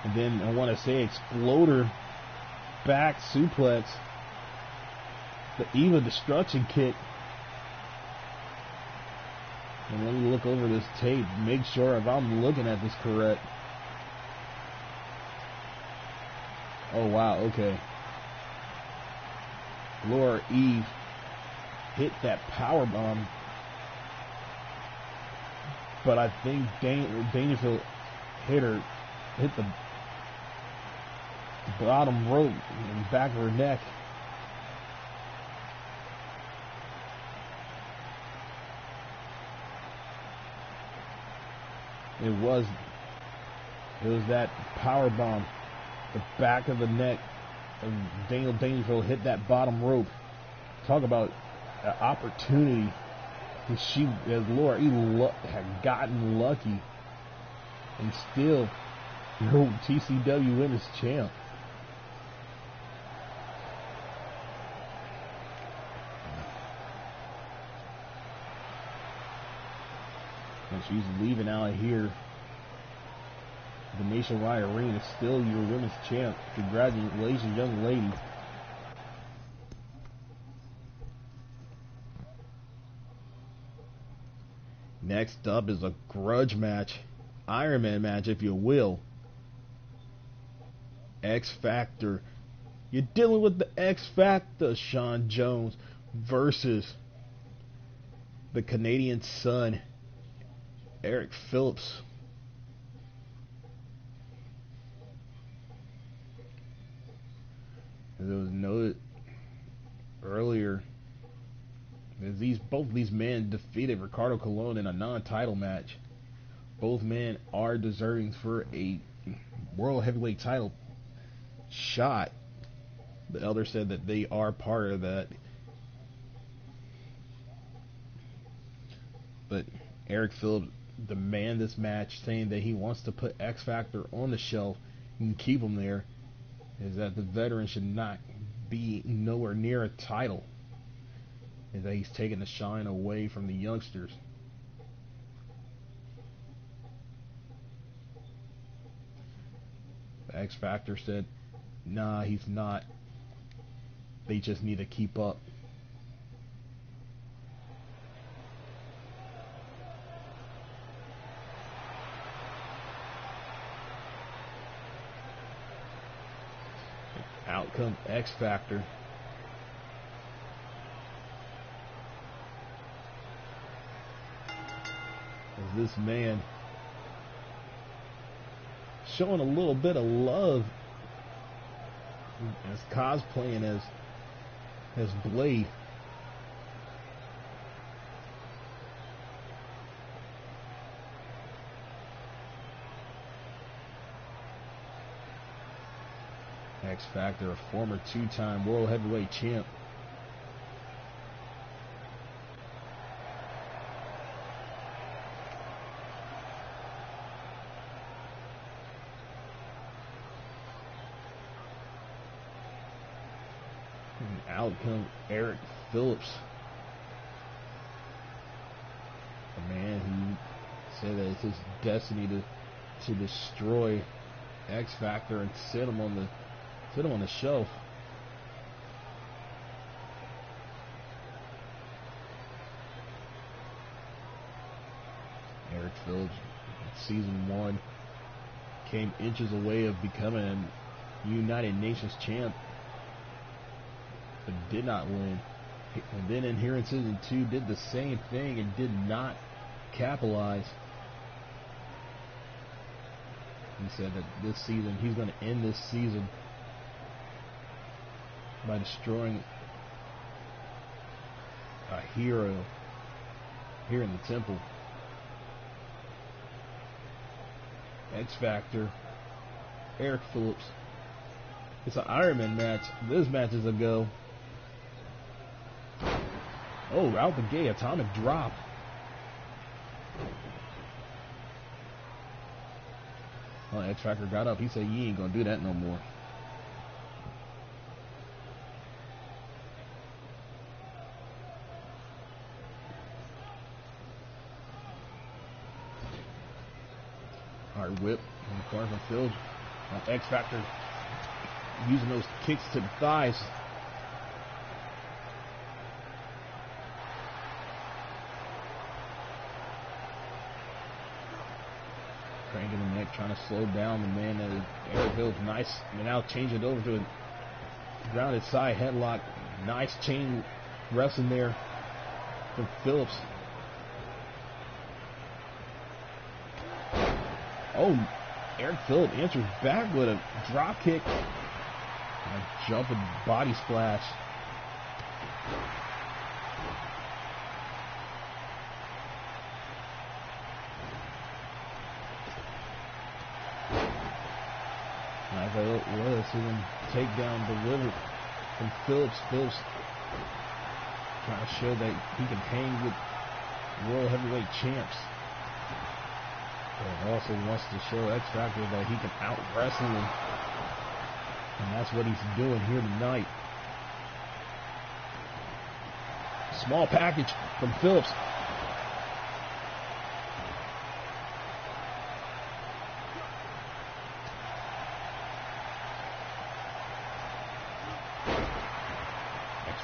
And then I want to say exploder back suplex. The Eva destruction kick. And let me look over this tape, make sure if I'm looking at this correct. Oh, wow, okay. Laura Eve hit that power bomb, but I think Dangerfield hit the bottom rope in the back of her neck. It was that power bomb, the back of the neck of Daniel Dangerfield hit that bottom rope. Talk about an opportunity. As Laura E. had gotten lucky, and still your TCW Women's champ. She's leaving out of here. The Nationwide Arena is still your women's champ. Congratulations, young lady. Next up is a grudge match. Iron Man match, if you will. X Factor. You're dealing with the X Factor, Sean Jones, versus the Canadian Sun, Eric Phillips. As it was noted earlier, both these men defeated Ricardo Colon in a non-title match. Both men are deserving for a World Heavyweight title shot. The elder said that they are part of that. But Eric Phillips demanded this match, saying that he wants to put X Factor on the shelf and keep him there. Is that the veteran should not be nowhere near a title. Is that he's taking the shine away from the youngsters. X Factor said, nah, he's not. They just need to keep up. Out comes X Factor. As this man showing a little bit of love as cosplaying as Blade. X Factor, a former two-time World Heavyweight champ. And out comes Eric Phillips. A man who said that it's his destiny to destroy X Factor and sit him on the shelf. Eric Phillips, season 1, came inches away of becoming a United Nations champ, but did not win. And then in here in season 2, did the same thing and did not capitalize. He said that this season, he's going to end this season by destroying a hero here in the temple. X Factor, Eric Phillips. It's an Iron Man match. This match is a go. Oh, out the gate, atomic drop. Well, X Factor got up. He said, "You ain't gonna do that no more." Hard whip in the corner from Phil. X Factor using those kicks to the thighs. Cranking the neck, trying to slow down the man. Eric Phillips, nice. And now change it over to a grounded side headlock. Nice chain wrestling there from Phillips. Oh, Eric Phillips answers back with a drop kick. And a jumping body splash. Nice was him takedown delivered from Phillips. Phillips trying to show that he can hang with World Heavyweight champs. But also wants to show X Factor that he can out wrestle him. And that's what he's doing here tonight. Small package from Phillips.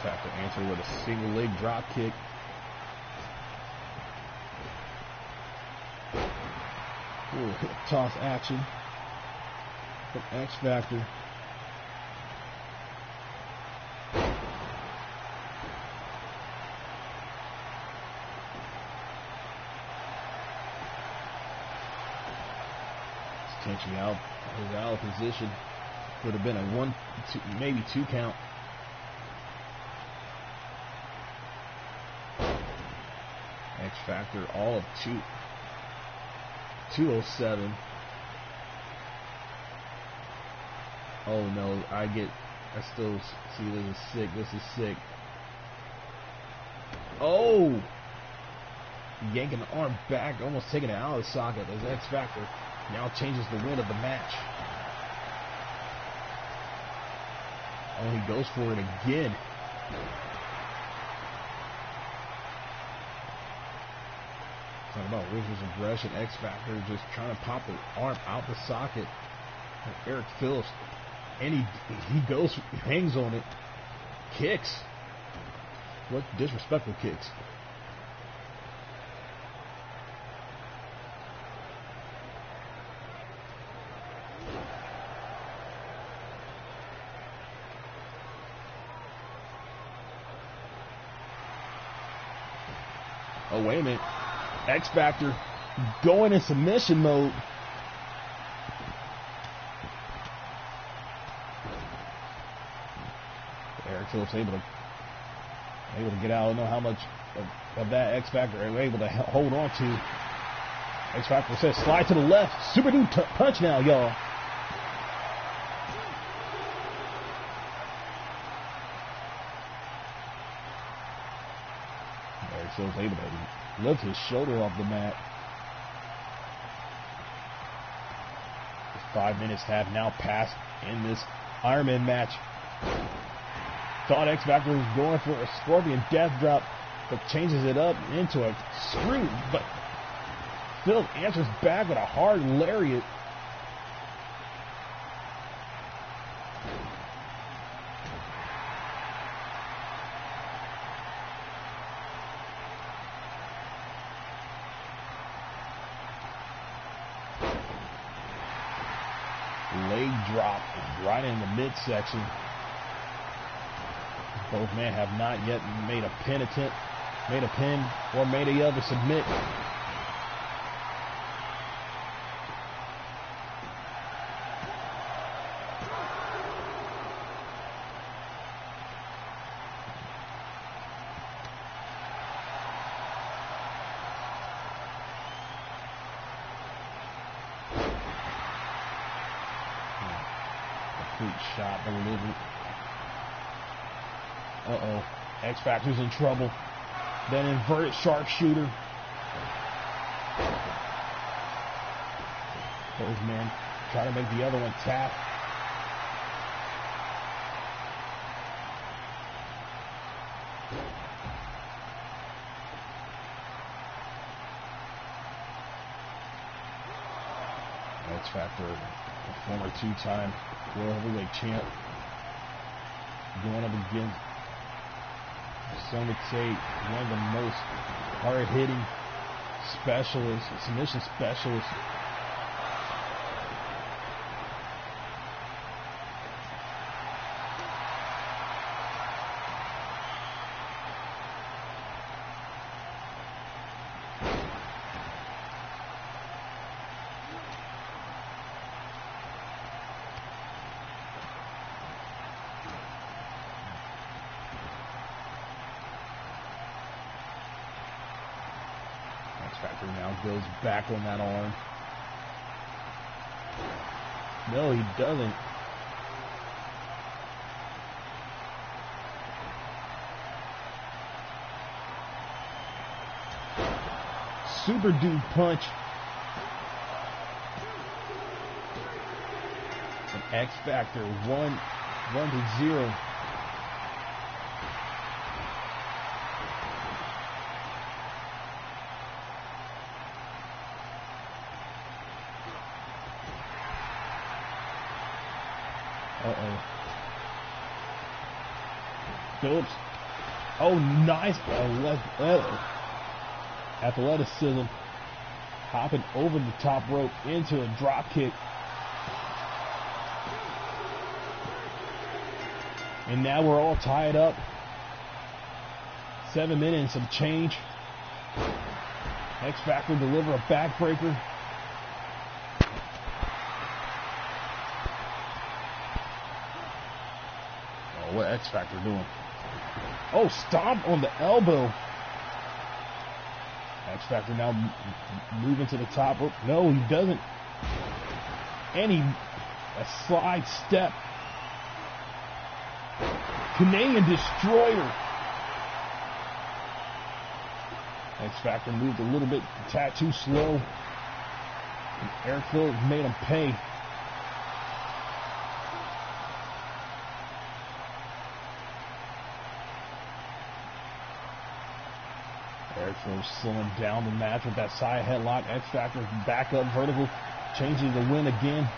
Factor answer with a single leg drop kick. Ooh, hip toss action from X Factor. Potentially out, he's out of position. Would have been a 1, 2, maybe 2 count. X Factor all of 207. Oh no, I still see this is sick. This is sick. Oh! Yanking the arm back, almost taking it out of the socket as X Factor now changes the wind of the match. Oh, he goes for it again. Talking about ruthless aggression. X Factor just trying to pop the arm out the socket. And Eric Phillips, and he goes, hangs on it, kicks. What disrespectful kicks. Oh, wait a minute. X Factor going in submission mode. Eric Phillips able to get out. I don't know how much of that X Factor are able to hold on to. X Factor says slide to the left. Super dude punch now, y'all. Eric Phillips able to lift his shoulder off the mat. 5 minutes have now passed in this Iron Man match. Thought X Factor was going for a Scorpion Death Drop, but changes it up into a screw. But Phil answers back with a hard lariat. Leg drop right in the midsection. Both men have not yet made a pin or made the other submit. Complete shot delivered. Uh-oh. X Factor's in trouble. Then inverted sharpshooter. Both men try to make the other one tap. X Factor, a former 2-time World Heavyweight champ, going up against, some would say, one of the most hard-hitting specialists, submission specialists. Factor now goes back on that arm. No, he doesn't. Super dude punch. An X Factor 1-0. Uh-oh. Phillips Oh, nice athleticism. Hopping over the top rope into a drop kick. And now we're all tied up. 7 minutes and some change. X Factor deliver a backbreaker. Oh, what X Factor doing? Oh, stomp on the elbow. X Factor now moving to the top rope. No, he doesn't. And a slide step. Canadian Destroyer. X Factor moved a little bit, a tad too slow. And Eric Phillips made him pay. Eric Phillips slowing down the match with that side headlock. X Factor back up vertical, changing the win again.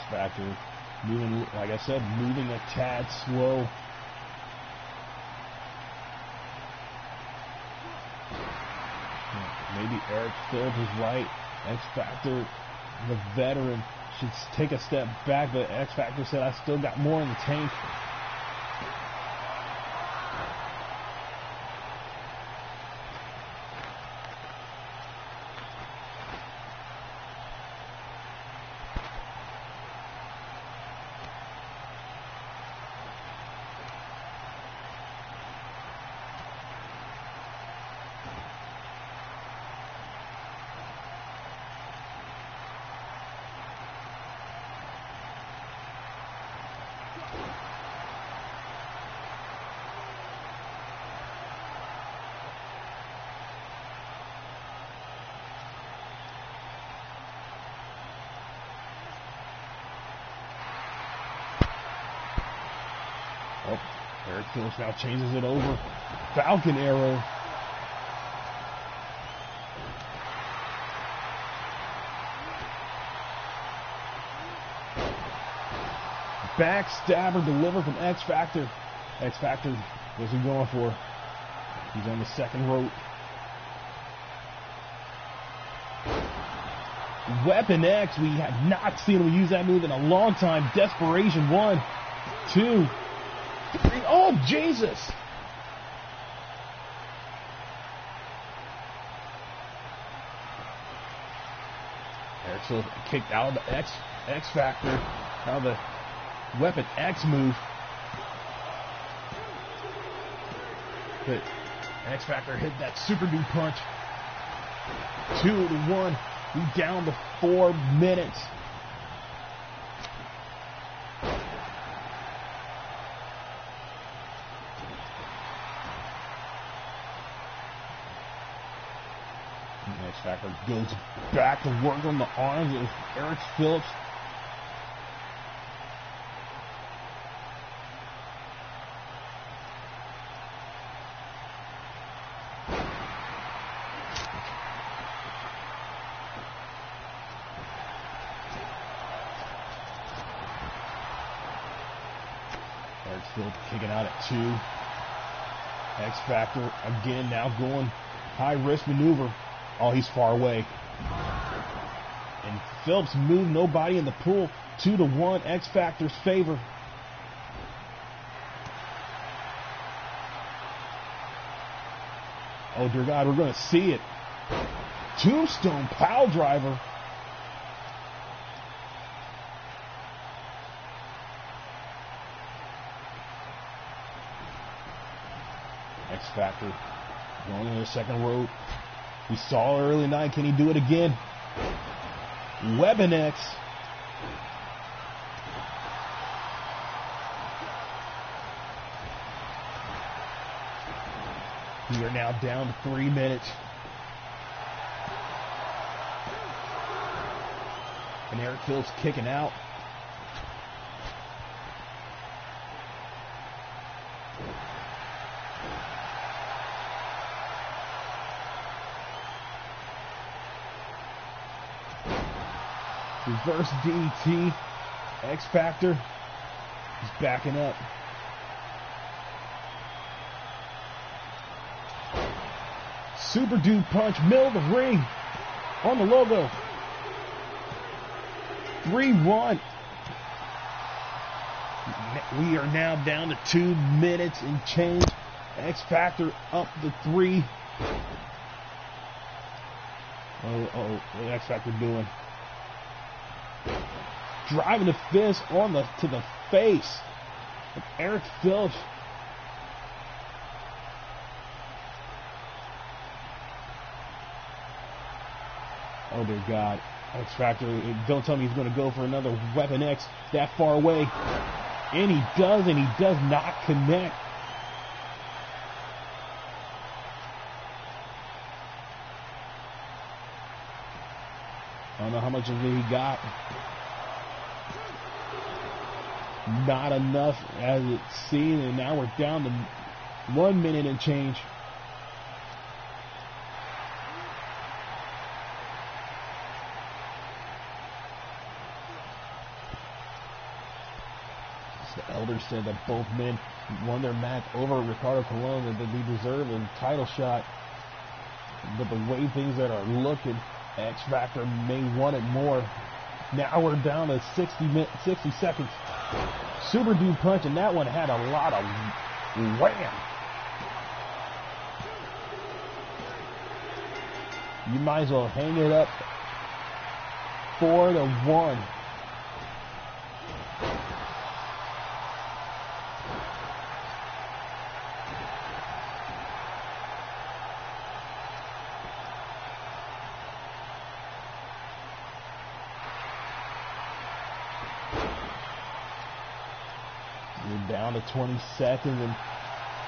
Factor moving, like I said, moving a tad slow. Maybe Eric Phillips is right. X Factor, the veteran, should take a step back, but X Factor said, I still got more in the tank. Oh, Eric Phillips now changes it over. Falcon Arrow. Backstabber delivered from X Factor. X Factor, what's he going for? He's on the second rope. Weapon X, we have not seen him use that move in a long time. Desperation, 1, 2, 3. Oh, Jesus! Eric Phillips kicked out of the X Factor. Now the Weapon X move. But X Factor hit that super dude punch. 2-1. We down to 4 minutes. And X Factor goes back to work on the arms of Eric Phillips. Eric Phillips kicking out at 2. X Factor again now going high risk maneuver. Oh, he's far away. And Phillips moved nobody in the pool. 2-1, X Factor's favor. Oh dear God, we're going to see it. Tombstone pile driver. X Factor going to the second rope. We saw early night. Can he do it again? Weapon X. We are now down to 3 minutes. And Eric Phillips kicking out. Reverse DT. X Factor is backing up. Super Dude Punch, middle of the ring, on the logo. 3-1. We are now down to 2 minutes and change. X Factor up to 3. What X Factor doing? Driving the fist to the face of Eric Phillips. Oh dear God. X Factor, don't tell me he's going to go for another Weapon X that far away. And he does not connect. I don't know how much of it he got. Not enough as it's seen, and now we're down to 1 minute and change. The Elder said that both men won their match over Ricardo Colon and that they deserve a title shot. But the way things that are looking, X Factor may want it more. Now we're down to 60 seconds. Super Dude Punch, and that one had a lot of wham. You might as well hang it up. 4-1. We're down to 20 seconds, and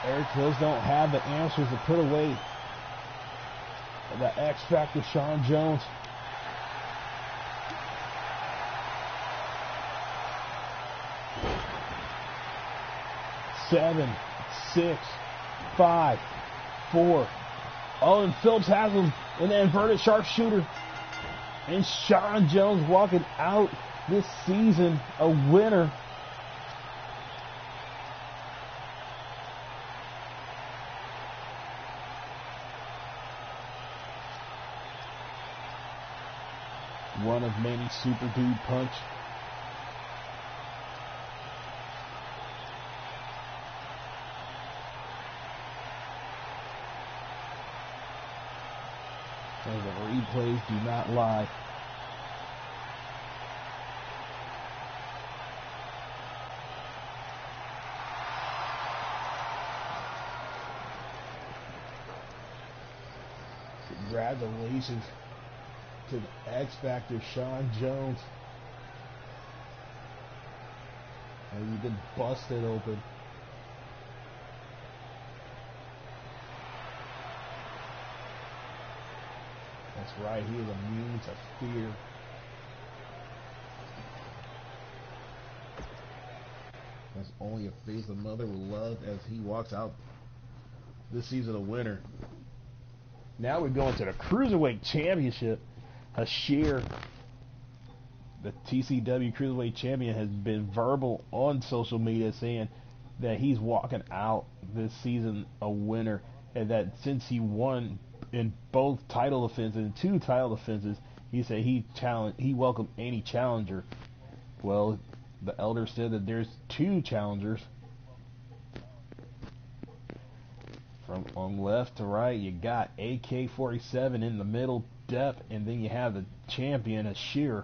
Eric Hills don't have the answers to put away the X Factor, Sean Jones. Seven, 6, 5, 4. Oh, and Phillips has him in the inverted sharpshooter. And Sean Jones walking out this season a winner. One of many Super Dude Punch. And the replays do not lie. Congratulations to the X Factor, Sean Jones. And you've been busted open. That's right, he is immune to fear. That's only a face a mother will love as he walks out this season a winner. Now we're going to the Cruiserweight Championship. Hashir, the TCW Cruiserweight Champion, has been verbal on social media saying that he's walking out this season a winner, and that since he won in both title defenses and 2 title defenses, he said he welcomed any challenger. Well, the Elder said that there's 2 challengers. From on left to right, you got AK-47 in the middle, Depp, and then you have the champion, Ashir.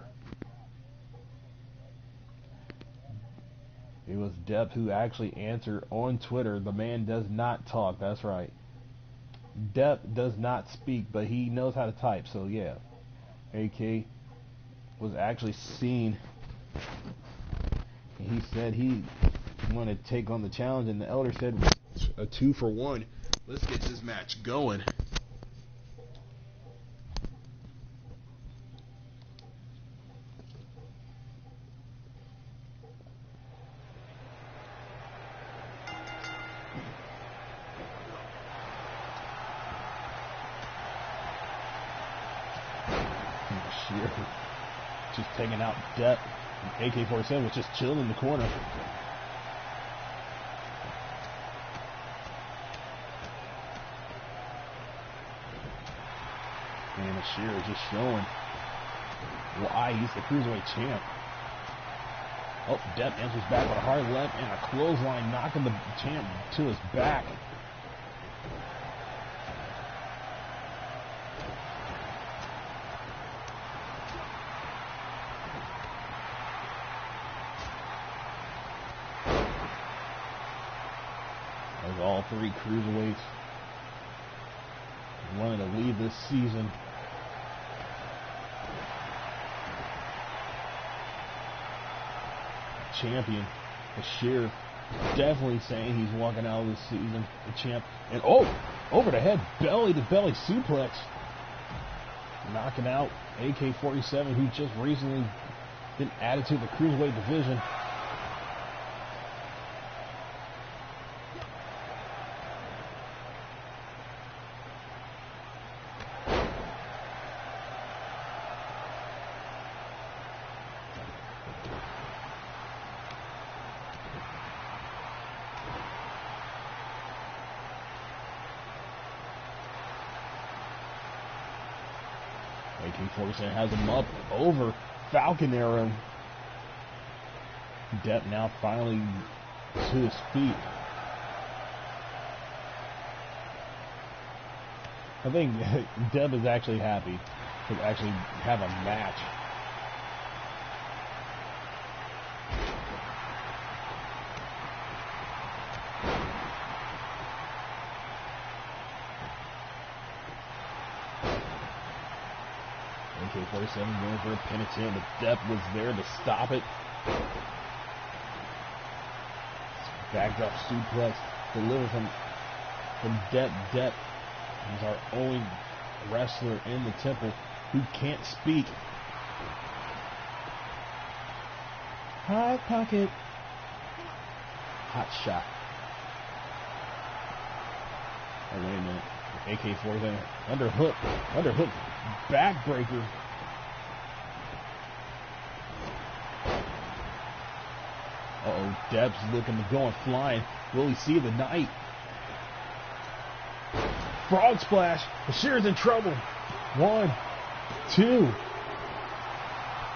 It was Depp who actually answered on Twitter. The man does not talk, that's right. Depp does not speak, but he knows how to type, so yeah. AK was actually seen. He said he wanted to take on the challenge, and the Elder said a 2-for-1. Let's get this match going. just taking out Depp. AK-47 was just chilling in the corner. And Bashir is just showing why he's the Cruiserweight champ. Oh, Depp answers back with a hard left and a clothesline, knocking the champ to his back. As all three Cruiserweights wanted to leave this season. Champion Bashir definitely saying he's walking out of this season the champ. And oh, over the head, belly to belly suplex, knocking out AK-47, who just recently been added to the Cruiserweight division. AK-47 has him up over Falcon Arrow. Depp now finally to his feet. I think Depp is actually happy to actually have a match. AK-47 going for a pin attempt, but Depp was there to stop it. Backdrop suplex delivered from Depp. Depp is our only wrestler in the temple who can't speak. Hot pocket. Hot shot. Oh, wait a minute. AK-47 underhook backbreaker. Uh-oh, Depp's looking to go and flying. Will he see the night? Frog splash. Bashir's in trouble. 1, 2.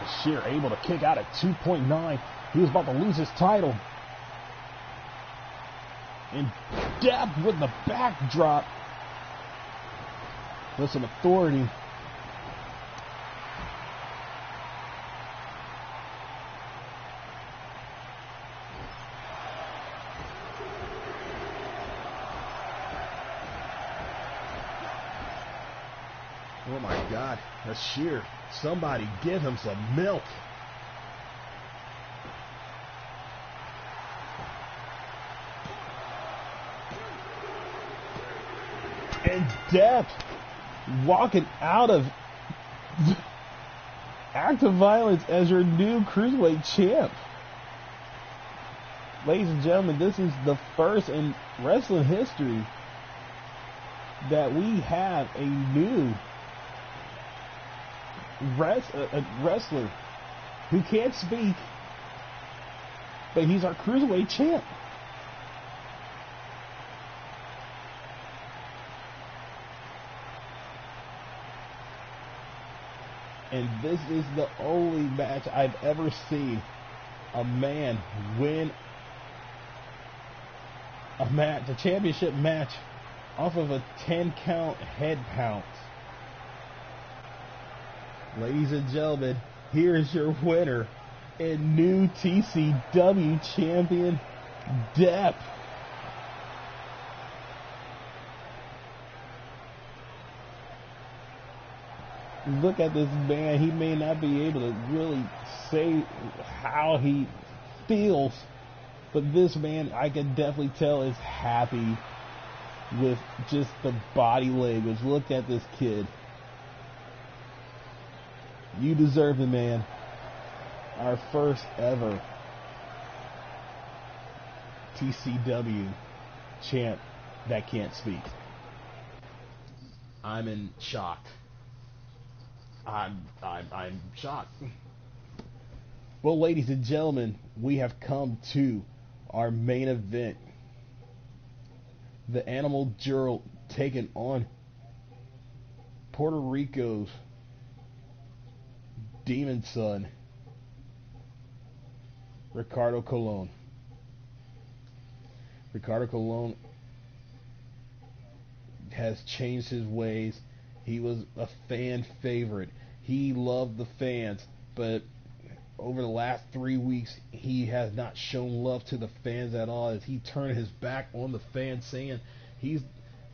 Bashir able to kick out at 2.9. He was about to lose his title. And Depp with the backdrop. With some authority. Oh my God, Bashir, somebody give him some milk. And Depp walking out of Act of Violence as your new Cruiserweight champ. Ladies and gentlemen, this is the first in wrestling history that we have a new wrestler who can't speak, but he's our Cruiserweight champ. And this is the only match I've ever seen a man win a match, a championship match, off of a 10 count head pounce. Ladies and gentlemen, here's your winner and new TCW champion, Depp. Look at this man. He may not be able to really say how he feels, but this man, I can definitely tell, is happy with just the body language. Look at this kid. You deserve it, man. Our first ever TCW champ that can't speak. I'm in shock. I'm shocked. Well, ladies and gentlemen, we have come to our main event. The Animal Gerald taking on Puerto Rico's Demon Son, Ricardo Colon. Ricardo Colon has changed his ways. He was a fan favorite. He loved the fans, but over the last 3 weeks, he has not shown love to the fans at all, as he turned his back on the fans, saying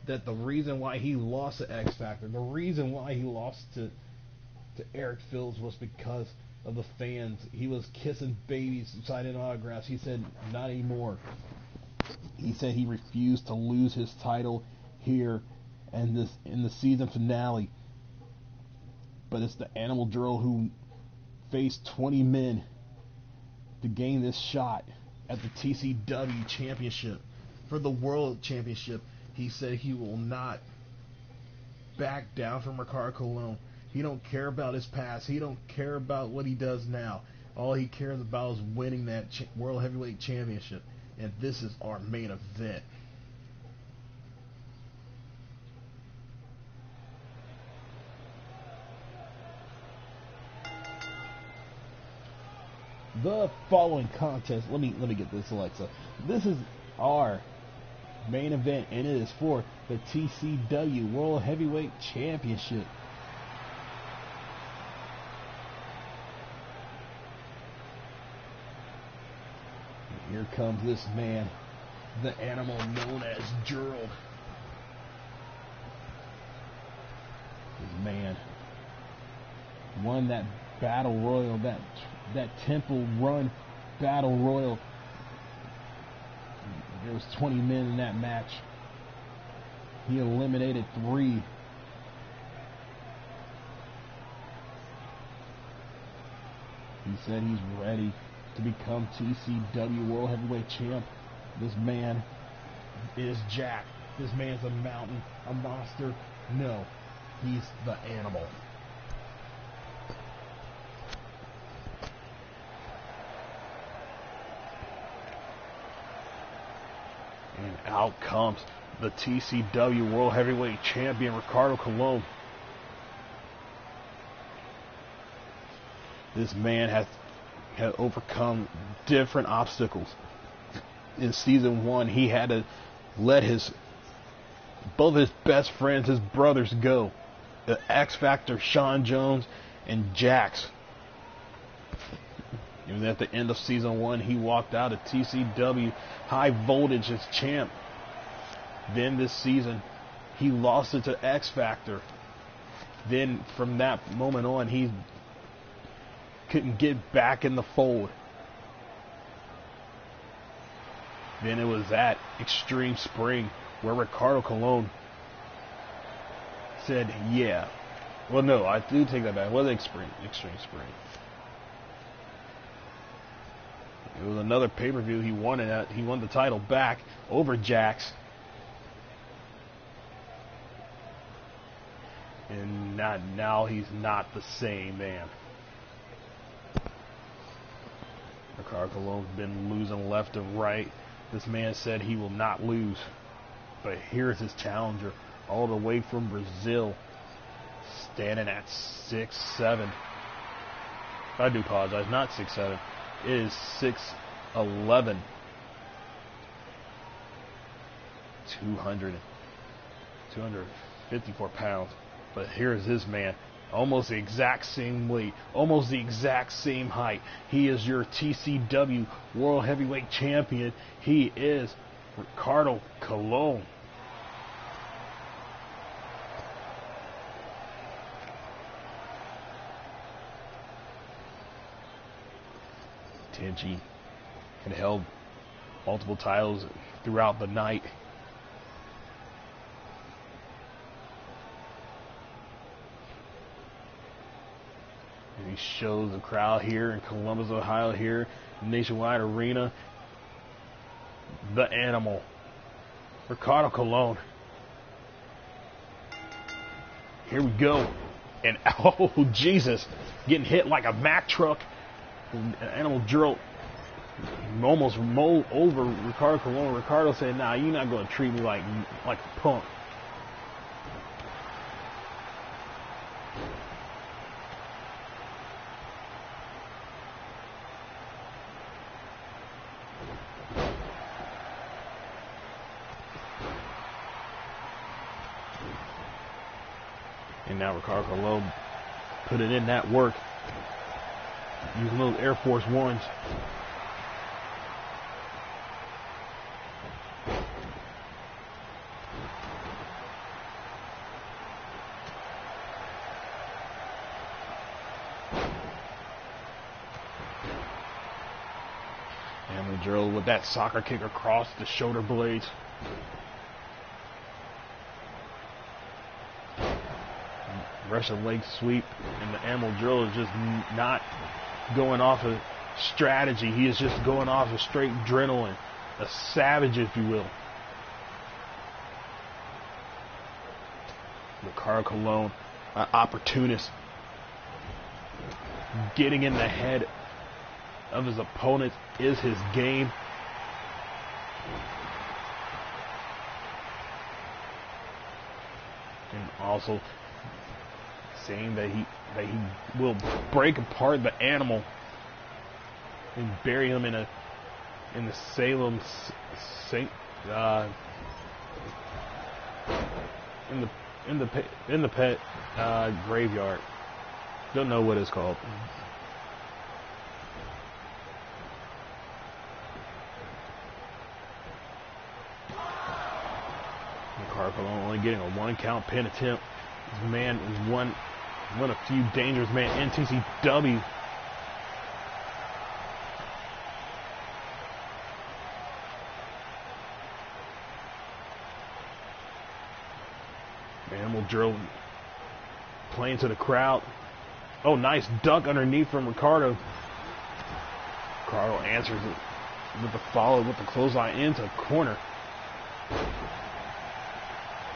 that the reason why he lost to X Factor, the reason why he lost to Eric Phillips was because of the fans. He was kissing babies, signing autographs. He said, not anymore. He said he refused to lose his title here and in the season finale. But it's the Animal Gerald who faced 20 men to gain this shot at the TCW championship. For the World Championship, he said he will not back down from Ricardo Colon. He don't care about his past. He don't care about what he does now. All he cares about is winning that World Heavyweight Championship. And this is our main event. The following contest, let me get this, Alexa. This is our main event, and it is for the TCW World Heavyweight Championship. And here comes this man, the animal known as Gerald. This man won that battle royal, that Temple Run battle royal. There was 20 men in that match. He eliminated 3. He said he's ready to become TCW World Heavyweight Champ. This man is Jack. This man's a mountain, a monster. No, he's the animal. And out comes the TCW World Heavyweight Champion, Ricardo Colon. This man has overcome different obstacles. In season 1, he had to let both his best friends, his brothers, go. The X Factor, Sean Jones, and Jax. And at the end of season 1, he walked out of TCW High Voltage as champ. Then this season, he lost it to X Factor. Then from that moment on, he couldn't get back in the fold. Then it was at Extreme Spring where Ricardo Colon said, yeah. Well, no, I do take that back. It wasn't Extreme Spring. It was another pay-per-view. He won it at. He won the title back over Jax. And now he's not the same man. Ricardo Colon's been losing left and right. This man said he will not lose. But here's his challenger, all the way from Brazil, standing at 6'7". I do apologize, not 6'7". It is 6'11". 254 pounds. But here's this man, almost the exact same weight, almost the exact same height. He is your TCW World Heavyweight Champion. He is Ricardo Colon. Tenchi had held multiple titles throughout the night. And he shows the crowd here in Columbus, Ohio, here, Nationwide Arena. The animal, Ricardo Colon. Here we go. And oh, Jesus, getting hit like a Mack truck. Animal drill almost rolled over Ricardo Colon. Ricardo said, "Nah, you're not going to treat me like a punk." And now Ricardo Colon put it in that work, using those Air Force Ones. And the drill with that soccer kick across the shoulder blades. Russian leg sweep, and the animal drill is just not going off of strategy. He is just going off of straight adrenaline. A savage, if you will. Ricardo Colon, an opportunist, getting in the head of his opponent is his game. And also saying that he will break apart the animal and bury him in the Salem in the pet graveyard. Don't know what it's called. Ricardo Colon only getting a 1-count pin attempt. This man is one of few dangerous men in TCW. Animal drill playing to the crowd. Oh, nice duck underneath from Ricardo. Ricardo answers it with the follow with the clothesline into the corner.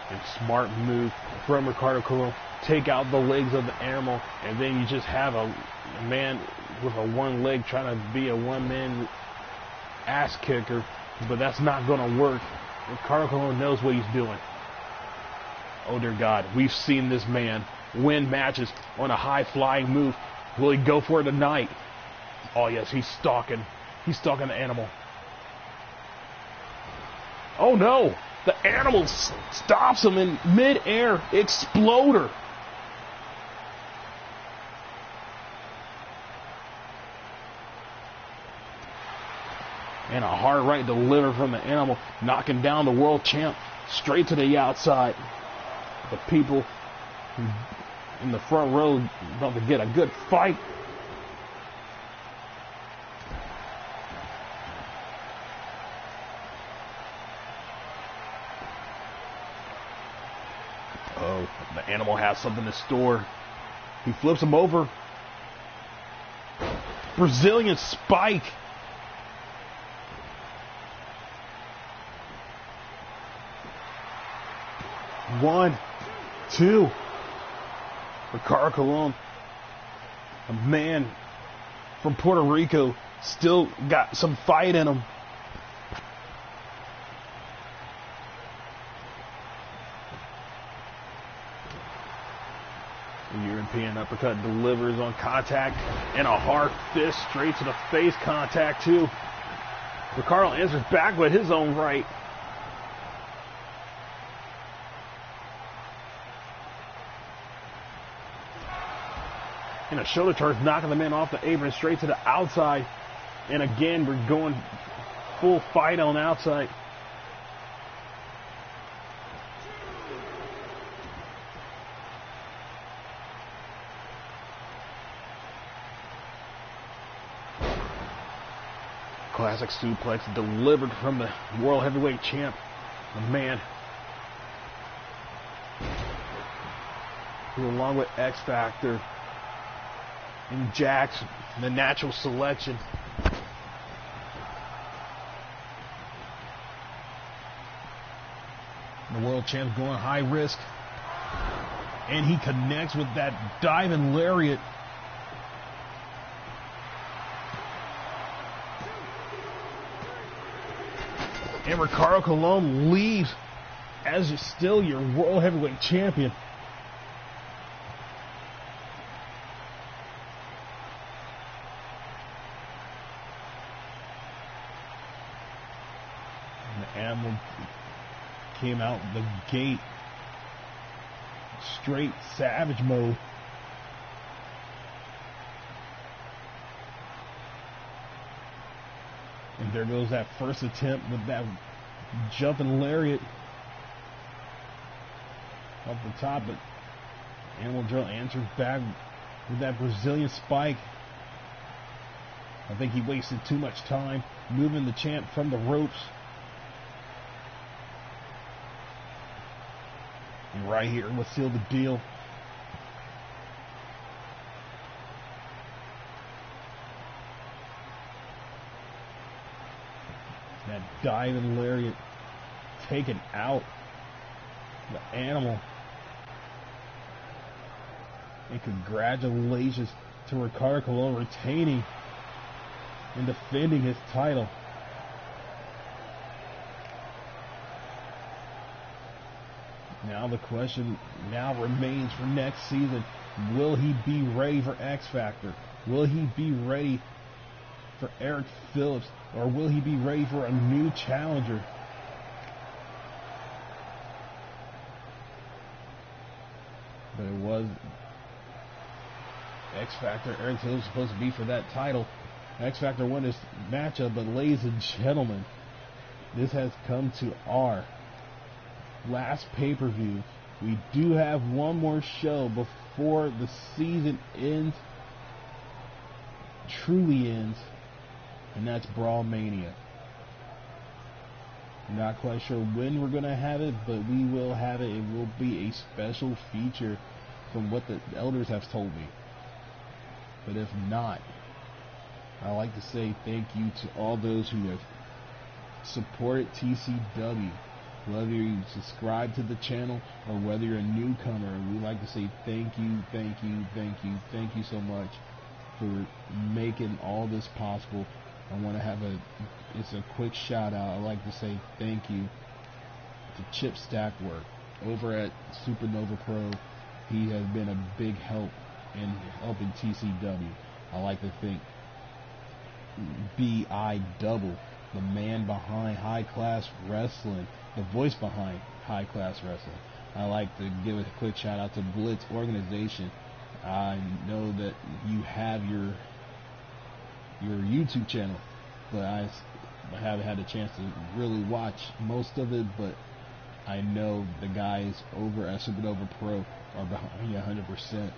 And smart move from Ricardo Colon. Take out the legs of the animal, and then you just have a man with a one leg trying to be a one-man ass kicker, but that's not going to work. Ricardo Colon knows what he's doing. Oh dear God, we've seen this man win matches on a high-flying move. Will he go for it tonight? Oh yes, he's stalking. He's stalking the animal. Oh no! The animal stops him in mid-air. Exploder. And a hard right delivered from the animal, knocking down the world champ straight to the outside. The people in the front row about to get a good fight. Oh, the animal has something in store. He flips him over. Brazilian spike. One, two. Ricardo Colon, a man from Puerto Rico, still got some fight in him. The European uppercut delivers on contact, and a hard fist straight to the face contact too. Ricardo answers back with his own right. And a shoulder charge knocking the man off the apron straight to the outside. And again, we're going full fight on the outside. Classic suplex delivered from the World Heavyweight Champ. The man who, along with X Factor and Jax, the natural selection. The world champ going high risk. And he connects with that diving lariat. And Ricardo Colon leaves as still your World Heavyweight Champion. And the Animal came out the gate straight savage mode. And there goes that first attempt with that jumping lariat off the top, but Animal Joe answered back with that Brazilian spike. I think he wasted too much time moving the champ from the ropes. And right here, we'll seal the deal. That diving lariat taken out the Animal. And congratulations to Ricardo Colon retaining and defending his title. Now the question now remains for next season. Will he be ready for X Factor? Will he be ready for Eric Phillips? Or will he be ready for a new challenger? But it was X Factor. Eric Phillips was supposed to be for that title. X Factor won this matchup, but ladies and gentlemen, this has come to our last pay-per-view. We do have one more show before the season ends, truly ends, and that's Brawl Mania. Not quite sure when we're going to have it, but we will have it. It will be a special feature from what the elders have told me. But if not, I'd like to say thank you to all those who have supported TCW. Whether you subscribe to the channel or whether you're a newcomer, we'd like to say thank you, thank you, thank you, thank you so much for making all this possible. I want to have it's a quick shout out. I'd like to say thank you to Chip Stackwork over at Supernova Pro. He has been a big help in helping TCW. I like to thank B.I. Double, the man behind High Class Wrestling, the voice behind High Class Wrestling. I like to give a quick shout out to Blitz Organization. I know that you have your YouTube channel, but I haven't had a chance to really watch most of it, but I know the guys over at Supernova Pro are behind you 100%.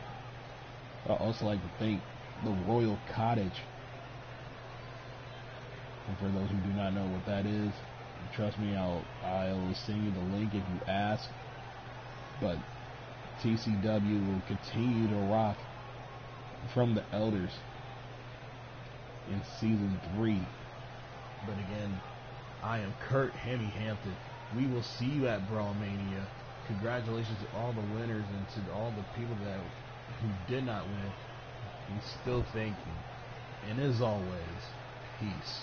I'd also like to thank the Royal Cottage. And for those who do not know what that is, trust me, I'll send you the link if you ask. But TCW will continue to rock from the elders in season 3. But again, I am Kurt Hemi Hampton. We will see you at Brawl Mania. Congratulations to all the winners and to all the people who did not win. We still thank you. And as always, peace.